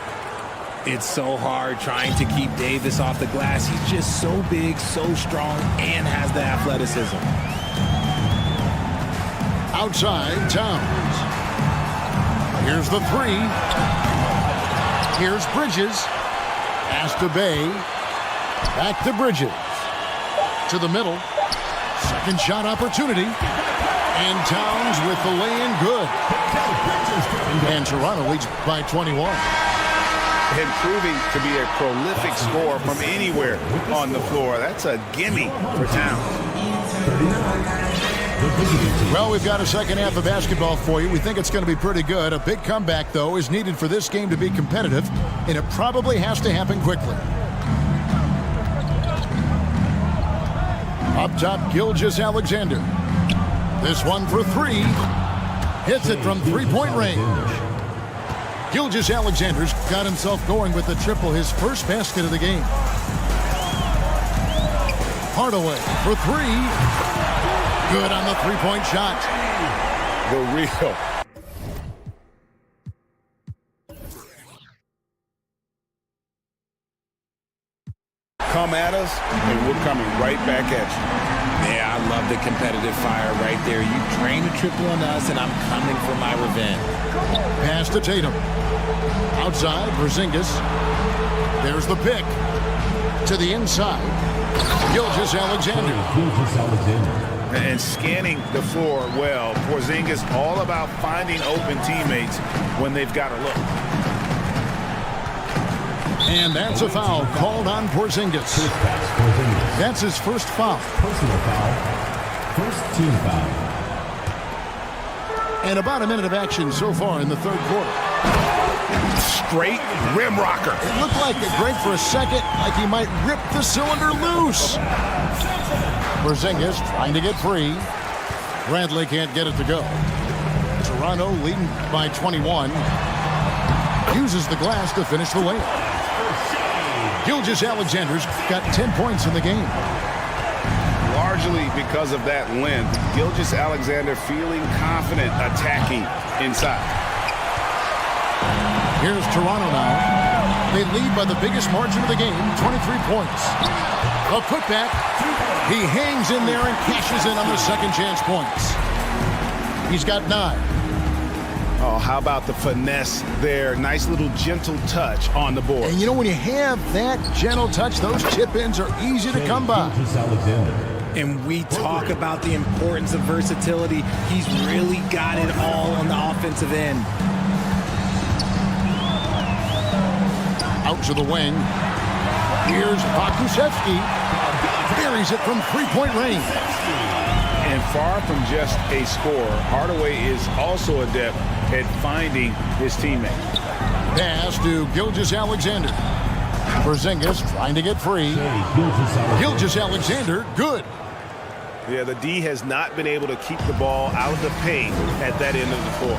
It's so hard trying to keep Davis off the glass. He's just so big, so strong, and has the athleticism. Outside, Towns. Here's the 3. Here's Bridges. Pass to Bay. Back to Bridges. To the middle. Second shot opportunity. And Towns with the lay-in good. And Toronto leads by 21. And proving to be a prolific scorer from anywhere on the floor. That's a gimme for Towns. Well, we've got a second half of basketball for you. We think it's going to be pretty good. A big comeback, though, is needed for this game to be competitive, and it probably has to happen quickly. Up top, Gilgeous-Alexander. This one for 3. Hits it from three-point range. Gilgeous-Alexander's got himself going with the triple, his first basket of the game. Hardaway for 3. Good on the three-point shot. The real. Come at us, and we're coming right back at you. Yeah, I love the competitive fire right there. You drain a triple on us, and I'm coming for my revenge. Pass to Tatum. Outside, Porzingis. There's the pick. To the inside. Gilgeous-Alexander. And scanning the floor well. Porzingis all about finding open teammates when they've got a look. And that's a foul called on Porzingis. That's his first foul. Personal foul. First team foul. And about a minute of action so far in the third quarter. Straight rim rocker. It looked like it, Greg, for a second, like he might rip the cylinder loose. Porzingis trying to get free. Bradley can't get it to go. Toronto leading by 21. Uses the glass to finish the layup. Gilgeous-Alexander's got 10 points in the game. Largely because of that length, Gilgeous-Alexander feeling confident attacking inside. Here's Toronto now. They lead by the biggest margin of the game, 23 points. A putback. He hangs in there and cashes in on the second chance points. He's got 9. Oh, how about the finesse there? Nice little gentle touch on the board. And you know, when you have that gentle touch, those chip-ins are easy to come by. And we talk about the importance of versatility. He's really got it all on the offensive end. Out to the wing. Here's Pokusevski. Buries it from three-point range. And far from just a scorer, Hardaway is also adept at finding his teammate. Pass to Gilgeous-Alexander. Porzingis trying to get free. Gilgeous-Alexander, good. Yeah, the D has not been able to keep the ball out of the paint at that end of the floor.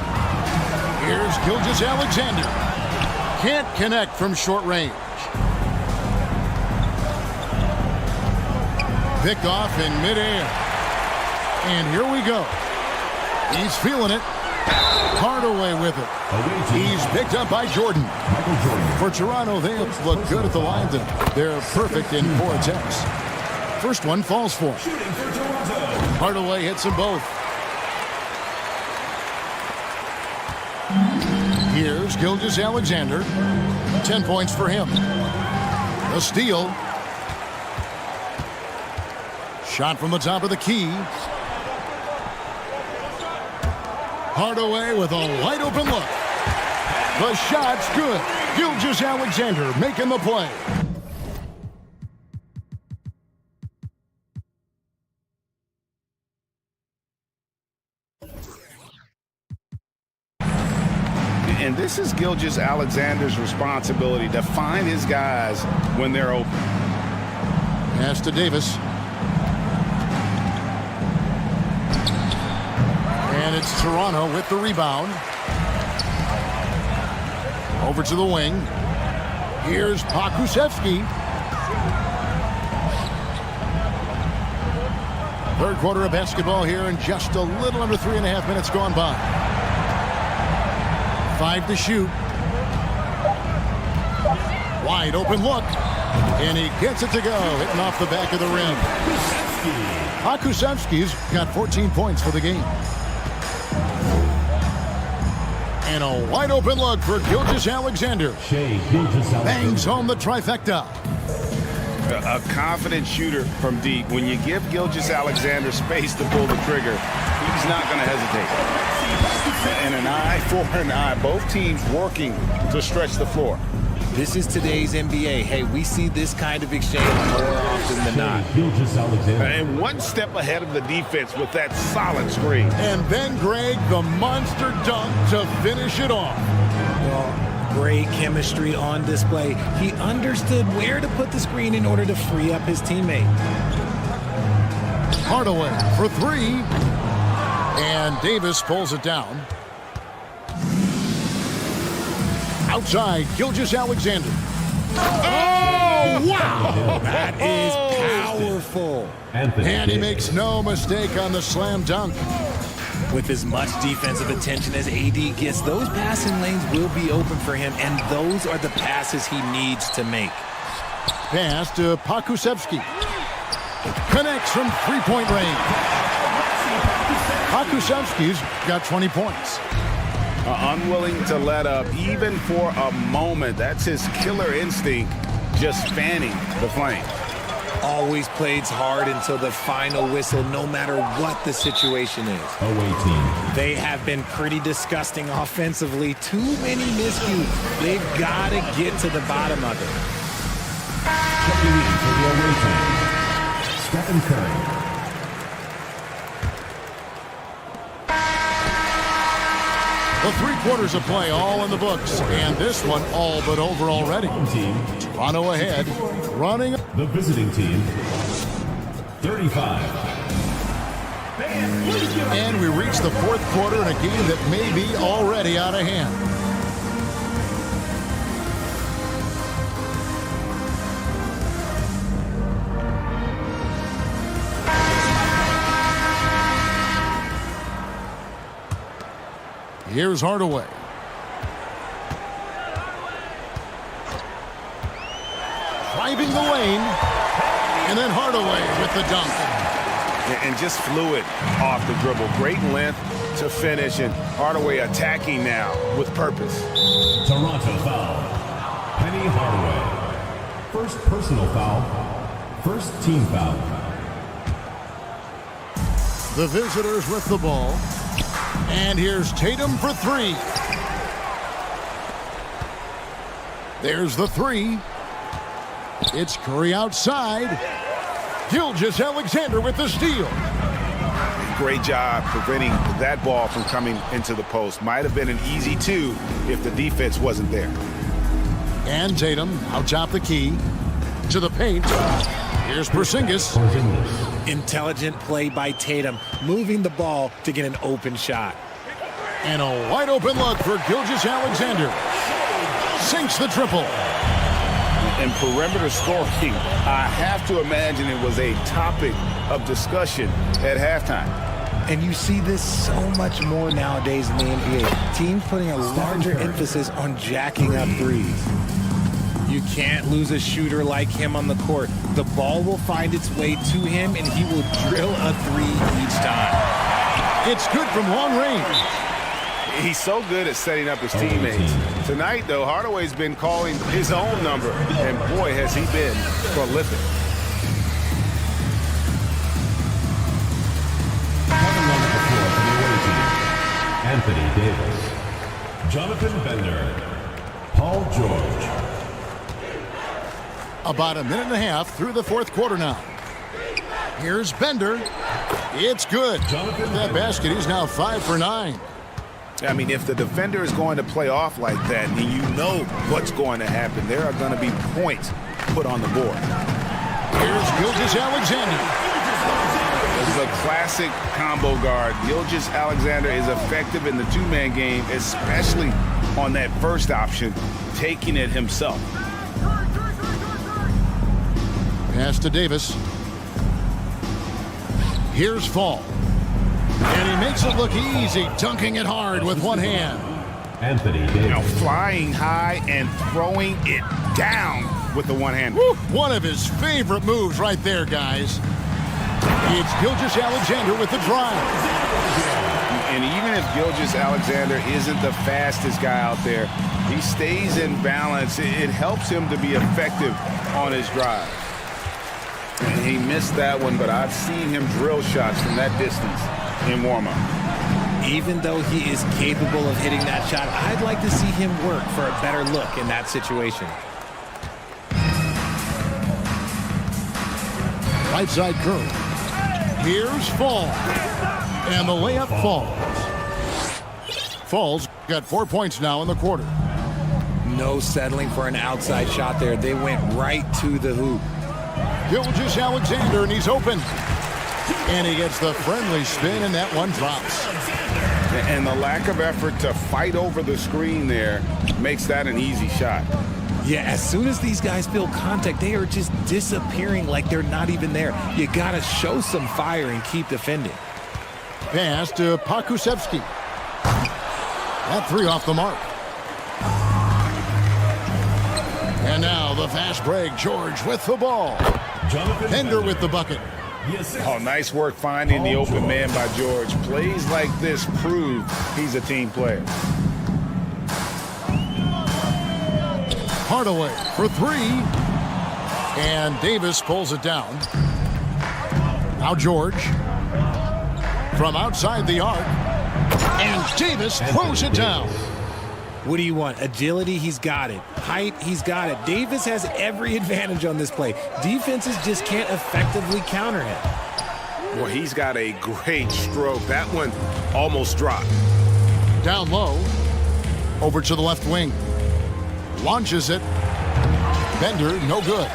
Here's Gilgeous-Alexander. Can't connect from short range. Picked off in midair. And here we go. He's feeling it. Hardaway with it. He's picked up by Jordan. For Toronto, they have looked good at the line tonight. They're perfect in 4 attempts. First one falls for him. Hardaway hits them both. Here's Gilgeous-Alexander. 10 points for him. A steal. Shot from the top of the key. Hardaway with a wide open look. The shot's good. Gilgeous-Alexander making the play. And this is Gilgeous-Alexander's responsibility to find his guys when they're open. Pass to Davis. And it's Toronto with the rebound. Over to the wing. Here's Pokusevski. Third quarter of basketball here, and just a little under 3.5 minutes gone by. 5 to shoot. Wide open look. And he gets it to go, hitting off the back of the rim. Pokusevski's got 14 points for the game. And a wide open look for Gilgeous-Alexander. Bangs home the trifecta. A confident shooter from deep. When you give Gilgeous-Alexander space to pull the trigger, he's not going to hesitate. And an eye for an eye. Both teams working to stretch the floor. This is today's NBA. Hey, we see this kind of exchange more often than not. And one step ahead of the defense with that solid screen. And then Greg, the monster dunk to finish it off. Well, great chemistry on display. He understood where to put the screen in order to free up his teammate. Hardaway for 3. And Davis pulls it down. Outside, Gilgeous-Alexander. Oh, wow! That is powerful. And he makes no mistake on the slam dunk. With as much defensive attention as AD gets, those passing lanes will be open for him, and those are the passes he needs to make. Pass to Pokusevski. Connects from three-point range. Pokusevski's got 20 points. Unwilling to let up even for a moment. That's his killer instinct, just fanning the flame. Always plays hard until the final whistle, no matter what the situation is. They have been pretty disgusting offensively. Too many miscues. They've got to get to the bottom of it. Checking in for the away team, Stephen Curry. Well, 3 quarters of play all in the books, and this one all but over already. Toronto ahead, running. The visiting team, 35. And we reach the 4th quarter in a game that may be already out of hand. Here's Hardaway. Driving the lane. And then Hardaway with the dunk. And just fluid off the dribble. Great length to finish. And Hardaway attacking now with purpose. Toronto foul. Penny Hardaway. First personal foul. First team foul. The visitors with the ball. And here's Tatum for 3. There's the 3. It's Curry outside. Gilgeous-Alexander with the steal. Great job preventing that ball from coming into the post. Might have been an easy 2 if the defense wasn't there. And Tatum out top the key to the paint. Here's Porzingis. Intelligent play by Tatum, moving the ball to get an open shot. And a wide open look for Gilgeous-Alexander. Sinks the triple. And perimeter scoring, I have to imagine it was a topic of discussion at halftime. And you see this so much more nowadays in the NBA. Teams putting a larger emphasis on jacking up threes. You can't lose a shooter like him on the court. The ball will find its way to him, and he will drill a 3 each time. It's good from long range. He's so good at setting up his teammates. Tonight, though, Hardaway's been calling his own number, and boy, has he been prolific. Coming on the floor for the away team, Anthony Davis, Jonathan Bender, Paul George. About a minute and a half through the 4th quarter now. Here's Bender. It's good. With that basket, he's now 5 for 9. I mean, if the defender is going to play off like that, and you know what's going to happen, there are going to be points put on the board. Here's Gilgeous-Alexander. This is a classic combo guard. Gilgeous-Alexander is effective in the 2-man game, especially on that first option, taking it himself. Pass to Davis. Here's Fall. And he makes it look easy, dunking it hard with one hand. Anthony Davis. You know, flying high and throwing it down with the one hand. One of his favorite moves right there, guys. It's Gilgeous-Alexander with the drive. And even if Gilgeous-Alexander isn't the fastest guy out there, he stays in balance. It helps him to be effective on his drive. And he missed that one, but I've seen him drill shots from that distance in warm-up. Even though he is capable of hitting that shot, I'd like to see him work for a better look in that situation. Right side Curry. Here's Fall. And the layup falls. Falls got 4 points now in the quarter. No settling for an outside shot there. They went right to the hoop. Gilgeous-Alexander, and he's open. And he gets the friendly spin, and that one drops. And the lack of effort to fight over the screen there makes that an easy shot. Yeah, as soon as these guys feel contact, they are just disappearing like they're not even there. You got to show some fire and keep defending. Pass to Pokusevski. That 3 off the mark. And now the fast break. George with the ball. Bender with the bucket. Oh, nice work finding the open man by George. Plays like this prove he's a team player. Hardaway for 3. And Davis pulls it down. Now George. From outside the arc. And Davis throws it down. What do you want? Agility, he's got it. Height, he's got it. Davis has every advantage on this play. Defenses just can't effectively counter him. Well, he's got a great stroke. That one almost dropped. Down low. Over to the left wing. Launches it. Bender, no good.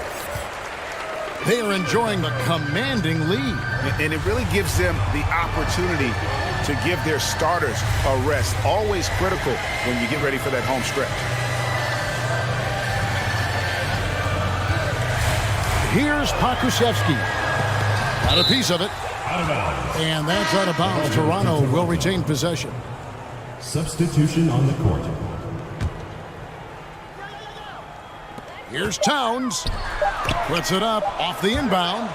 They are enjoying the commanding lead. And it really gives them the opportunity to give their starters a rest. Always critical when you get ready for that home stretch. Here's Pokusevski. Got a piece of it. And that's out of bounds. Toronto will retain possession. Substitution on the court. Here's Towns. Puts it up off the inbound.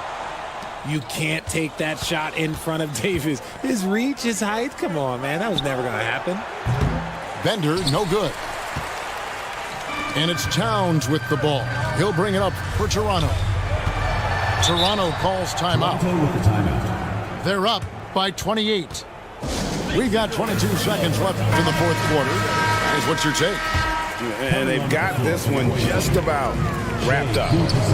You can't take that shot in front of Davis. His reach, his height, come on, man. That was never going to happen. Bender, no good. And it's Towns with the ball. He'll bring it up for Toronto. Toronto calls timeout. Toronto with the timeout. They're up by 28. We've got 22 seconds left in the fourth quarter. Here's what's your take? And they've got this one just about wrapped up.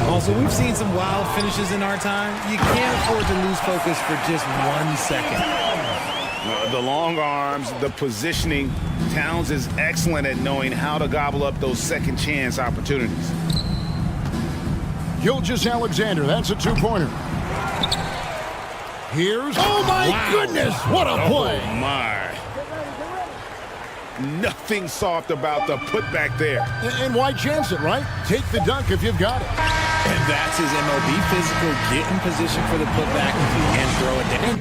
Also, we've seen some wild finishes in our time. You can't afford to lose focus for just 1 second. The long arms, the positioning. Towns is excellent at knowing how to gobble up those second chance opportunities. Gilgeous-Alexander, that's a two-pointer. Here's, oh my goodness, what a play. Oh my. Nothing soft about the putback there. And why chance it, right? Take the dunk if you've got it. And that's his MO. Be physical, get in position for the putback, and throw it down.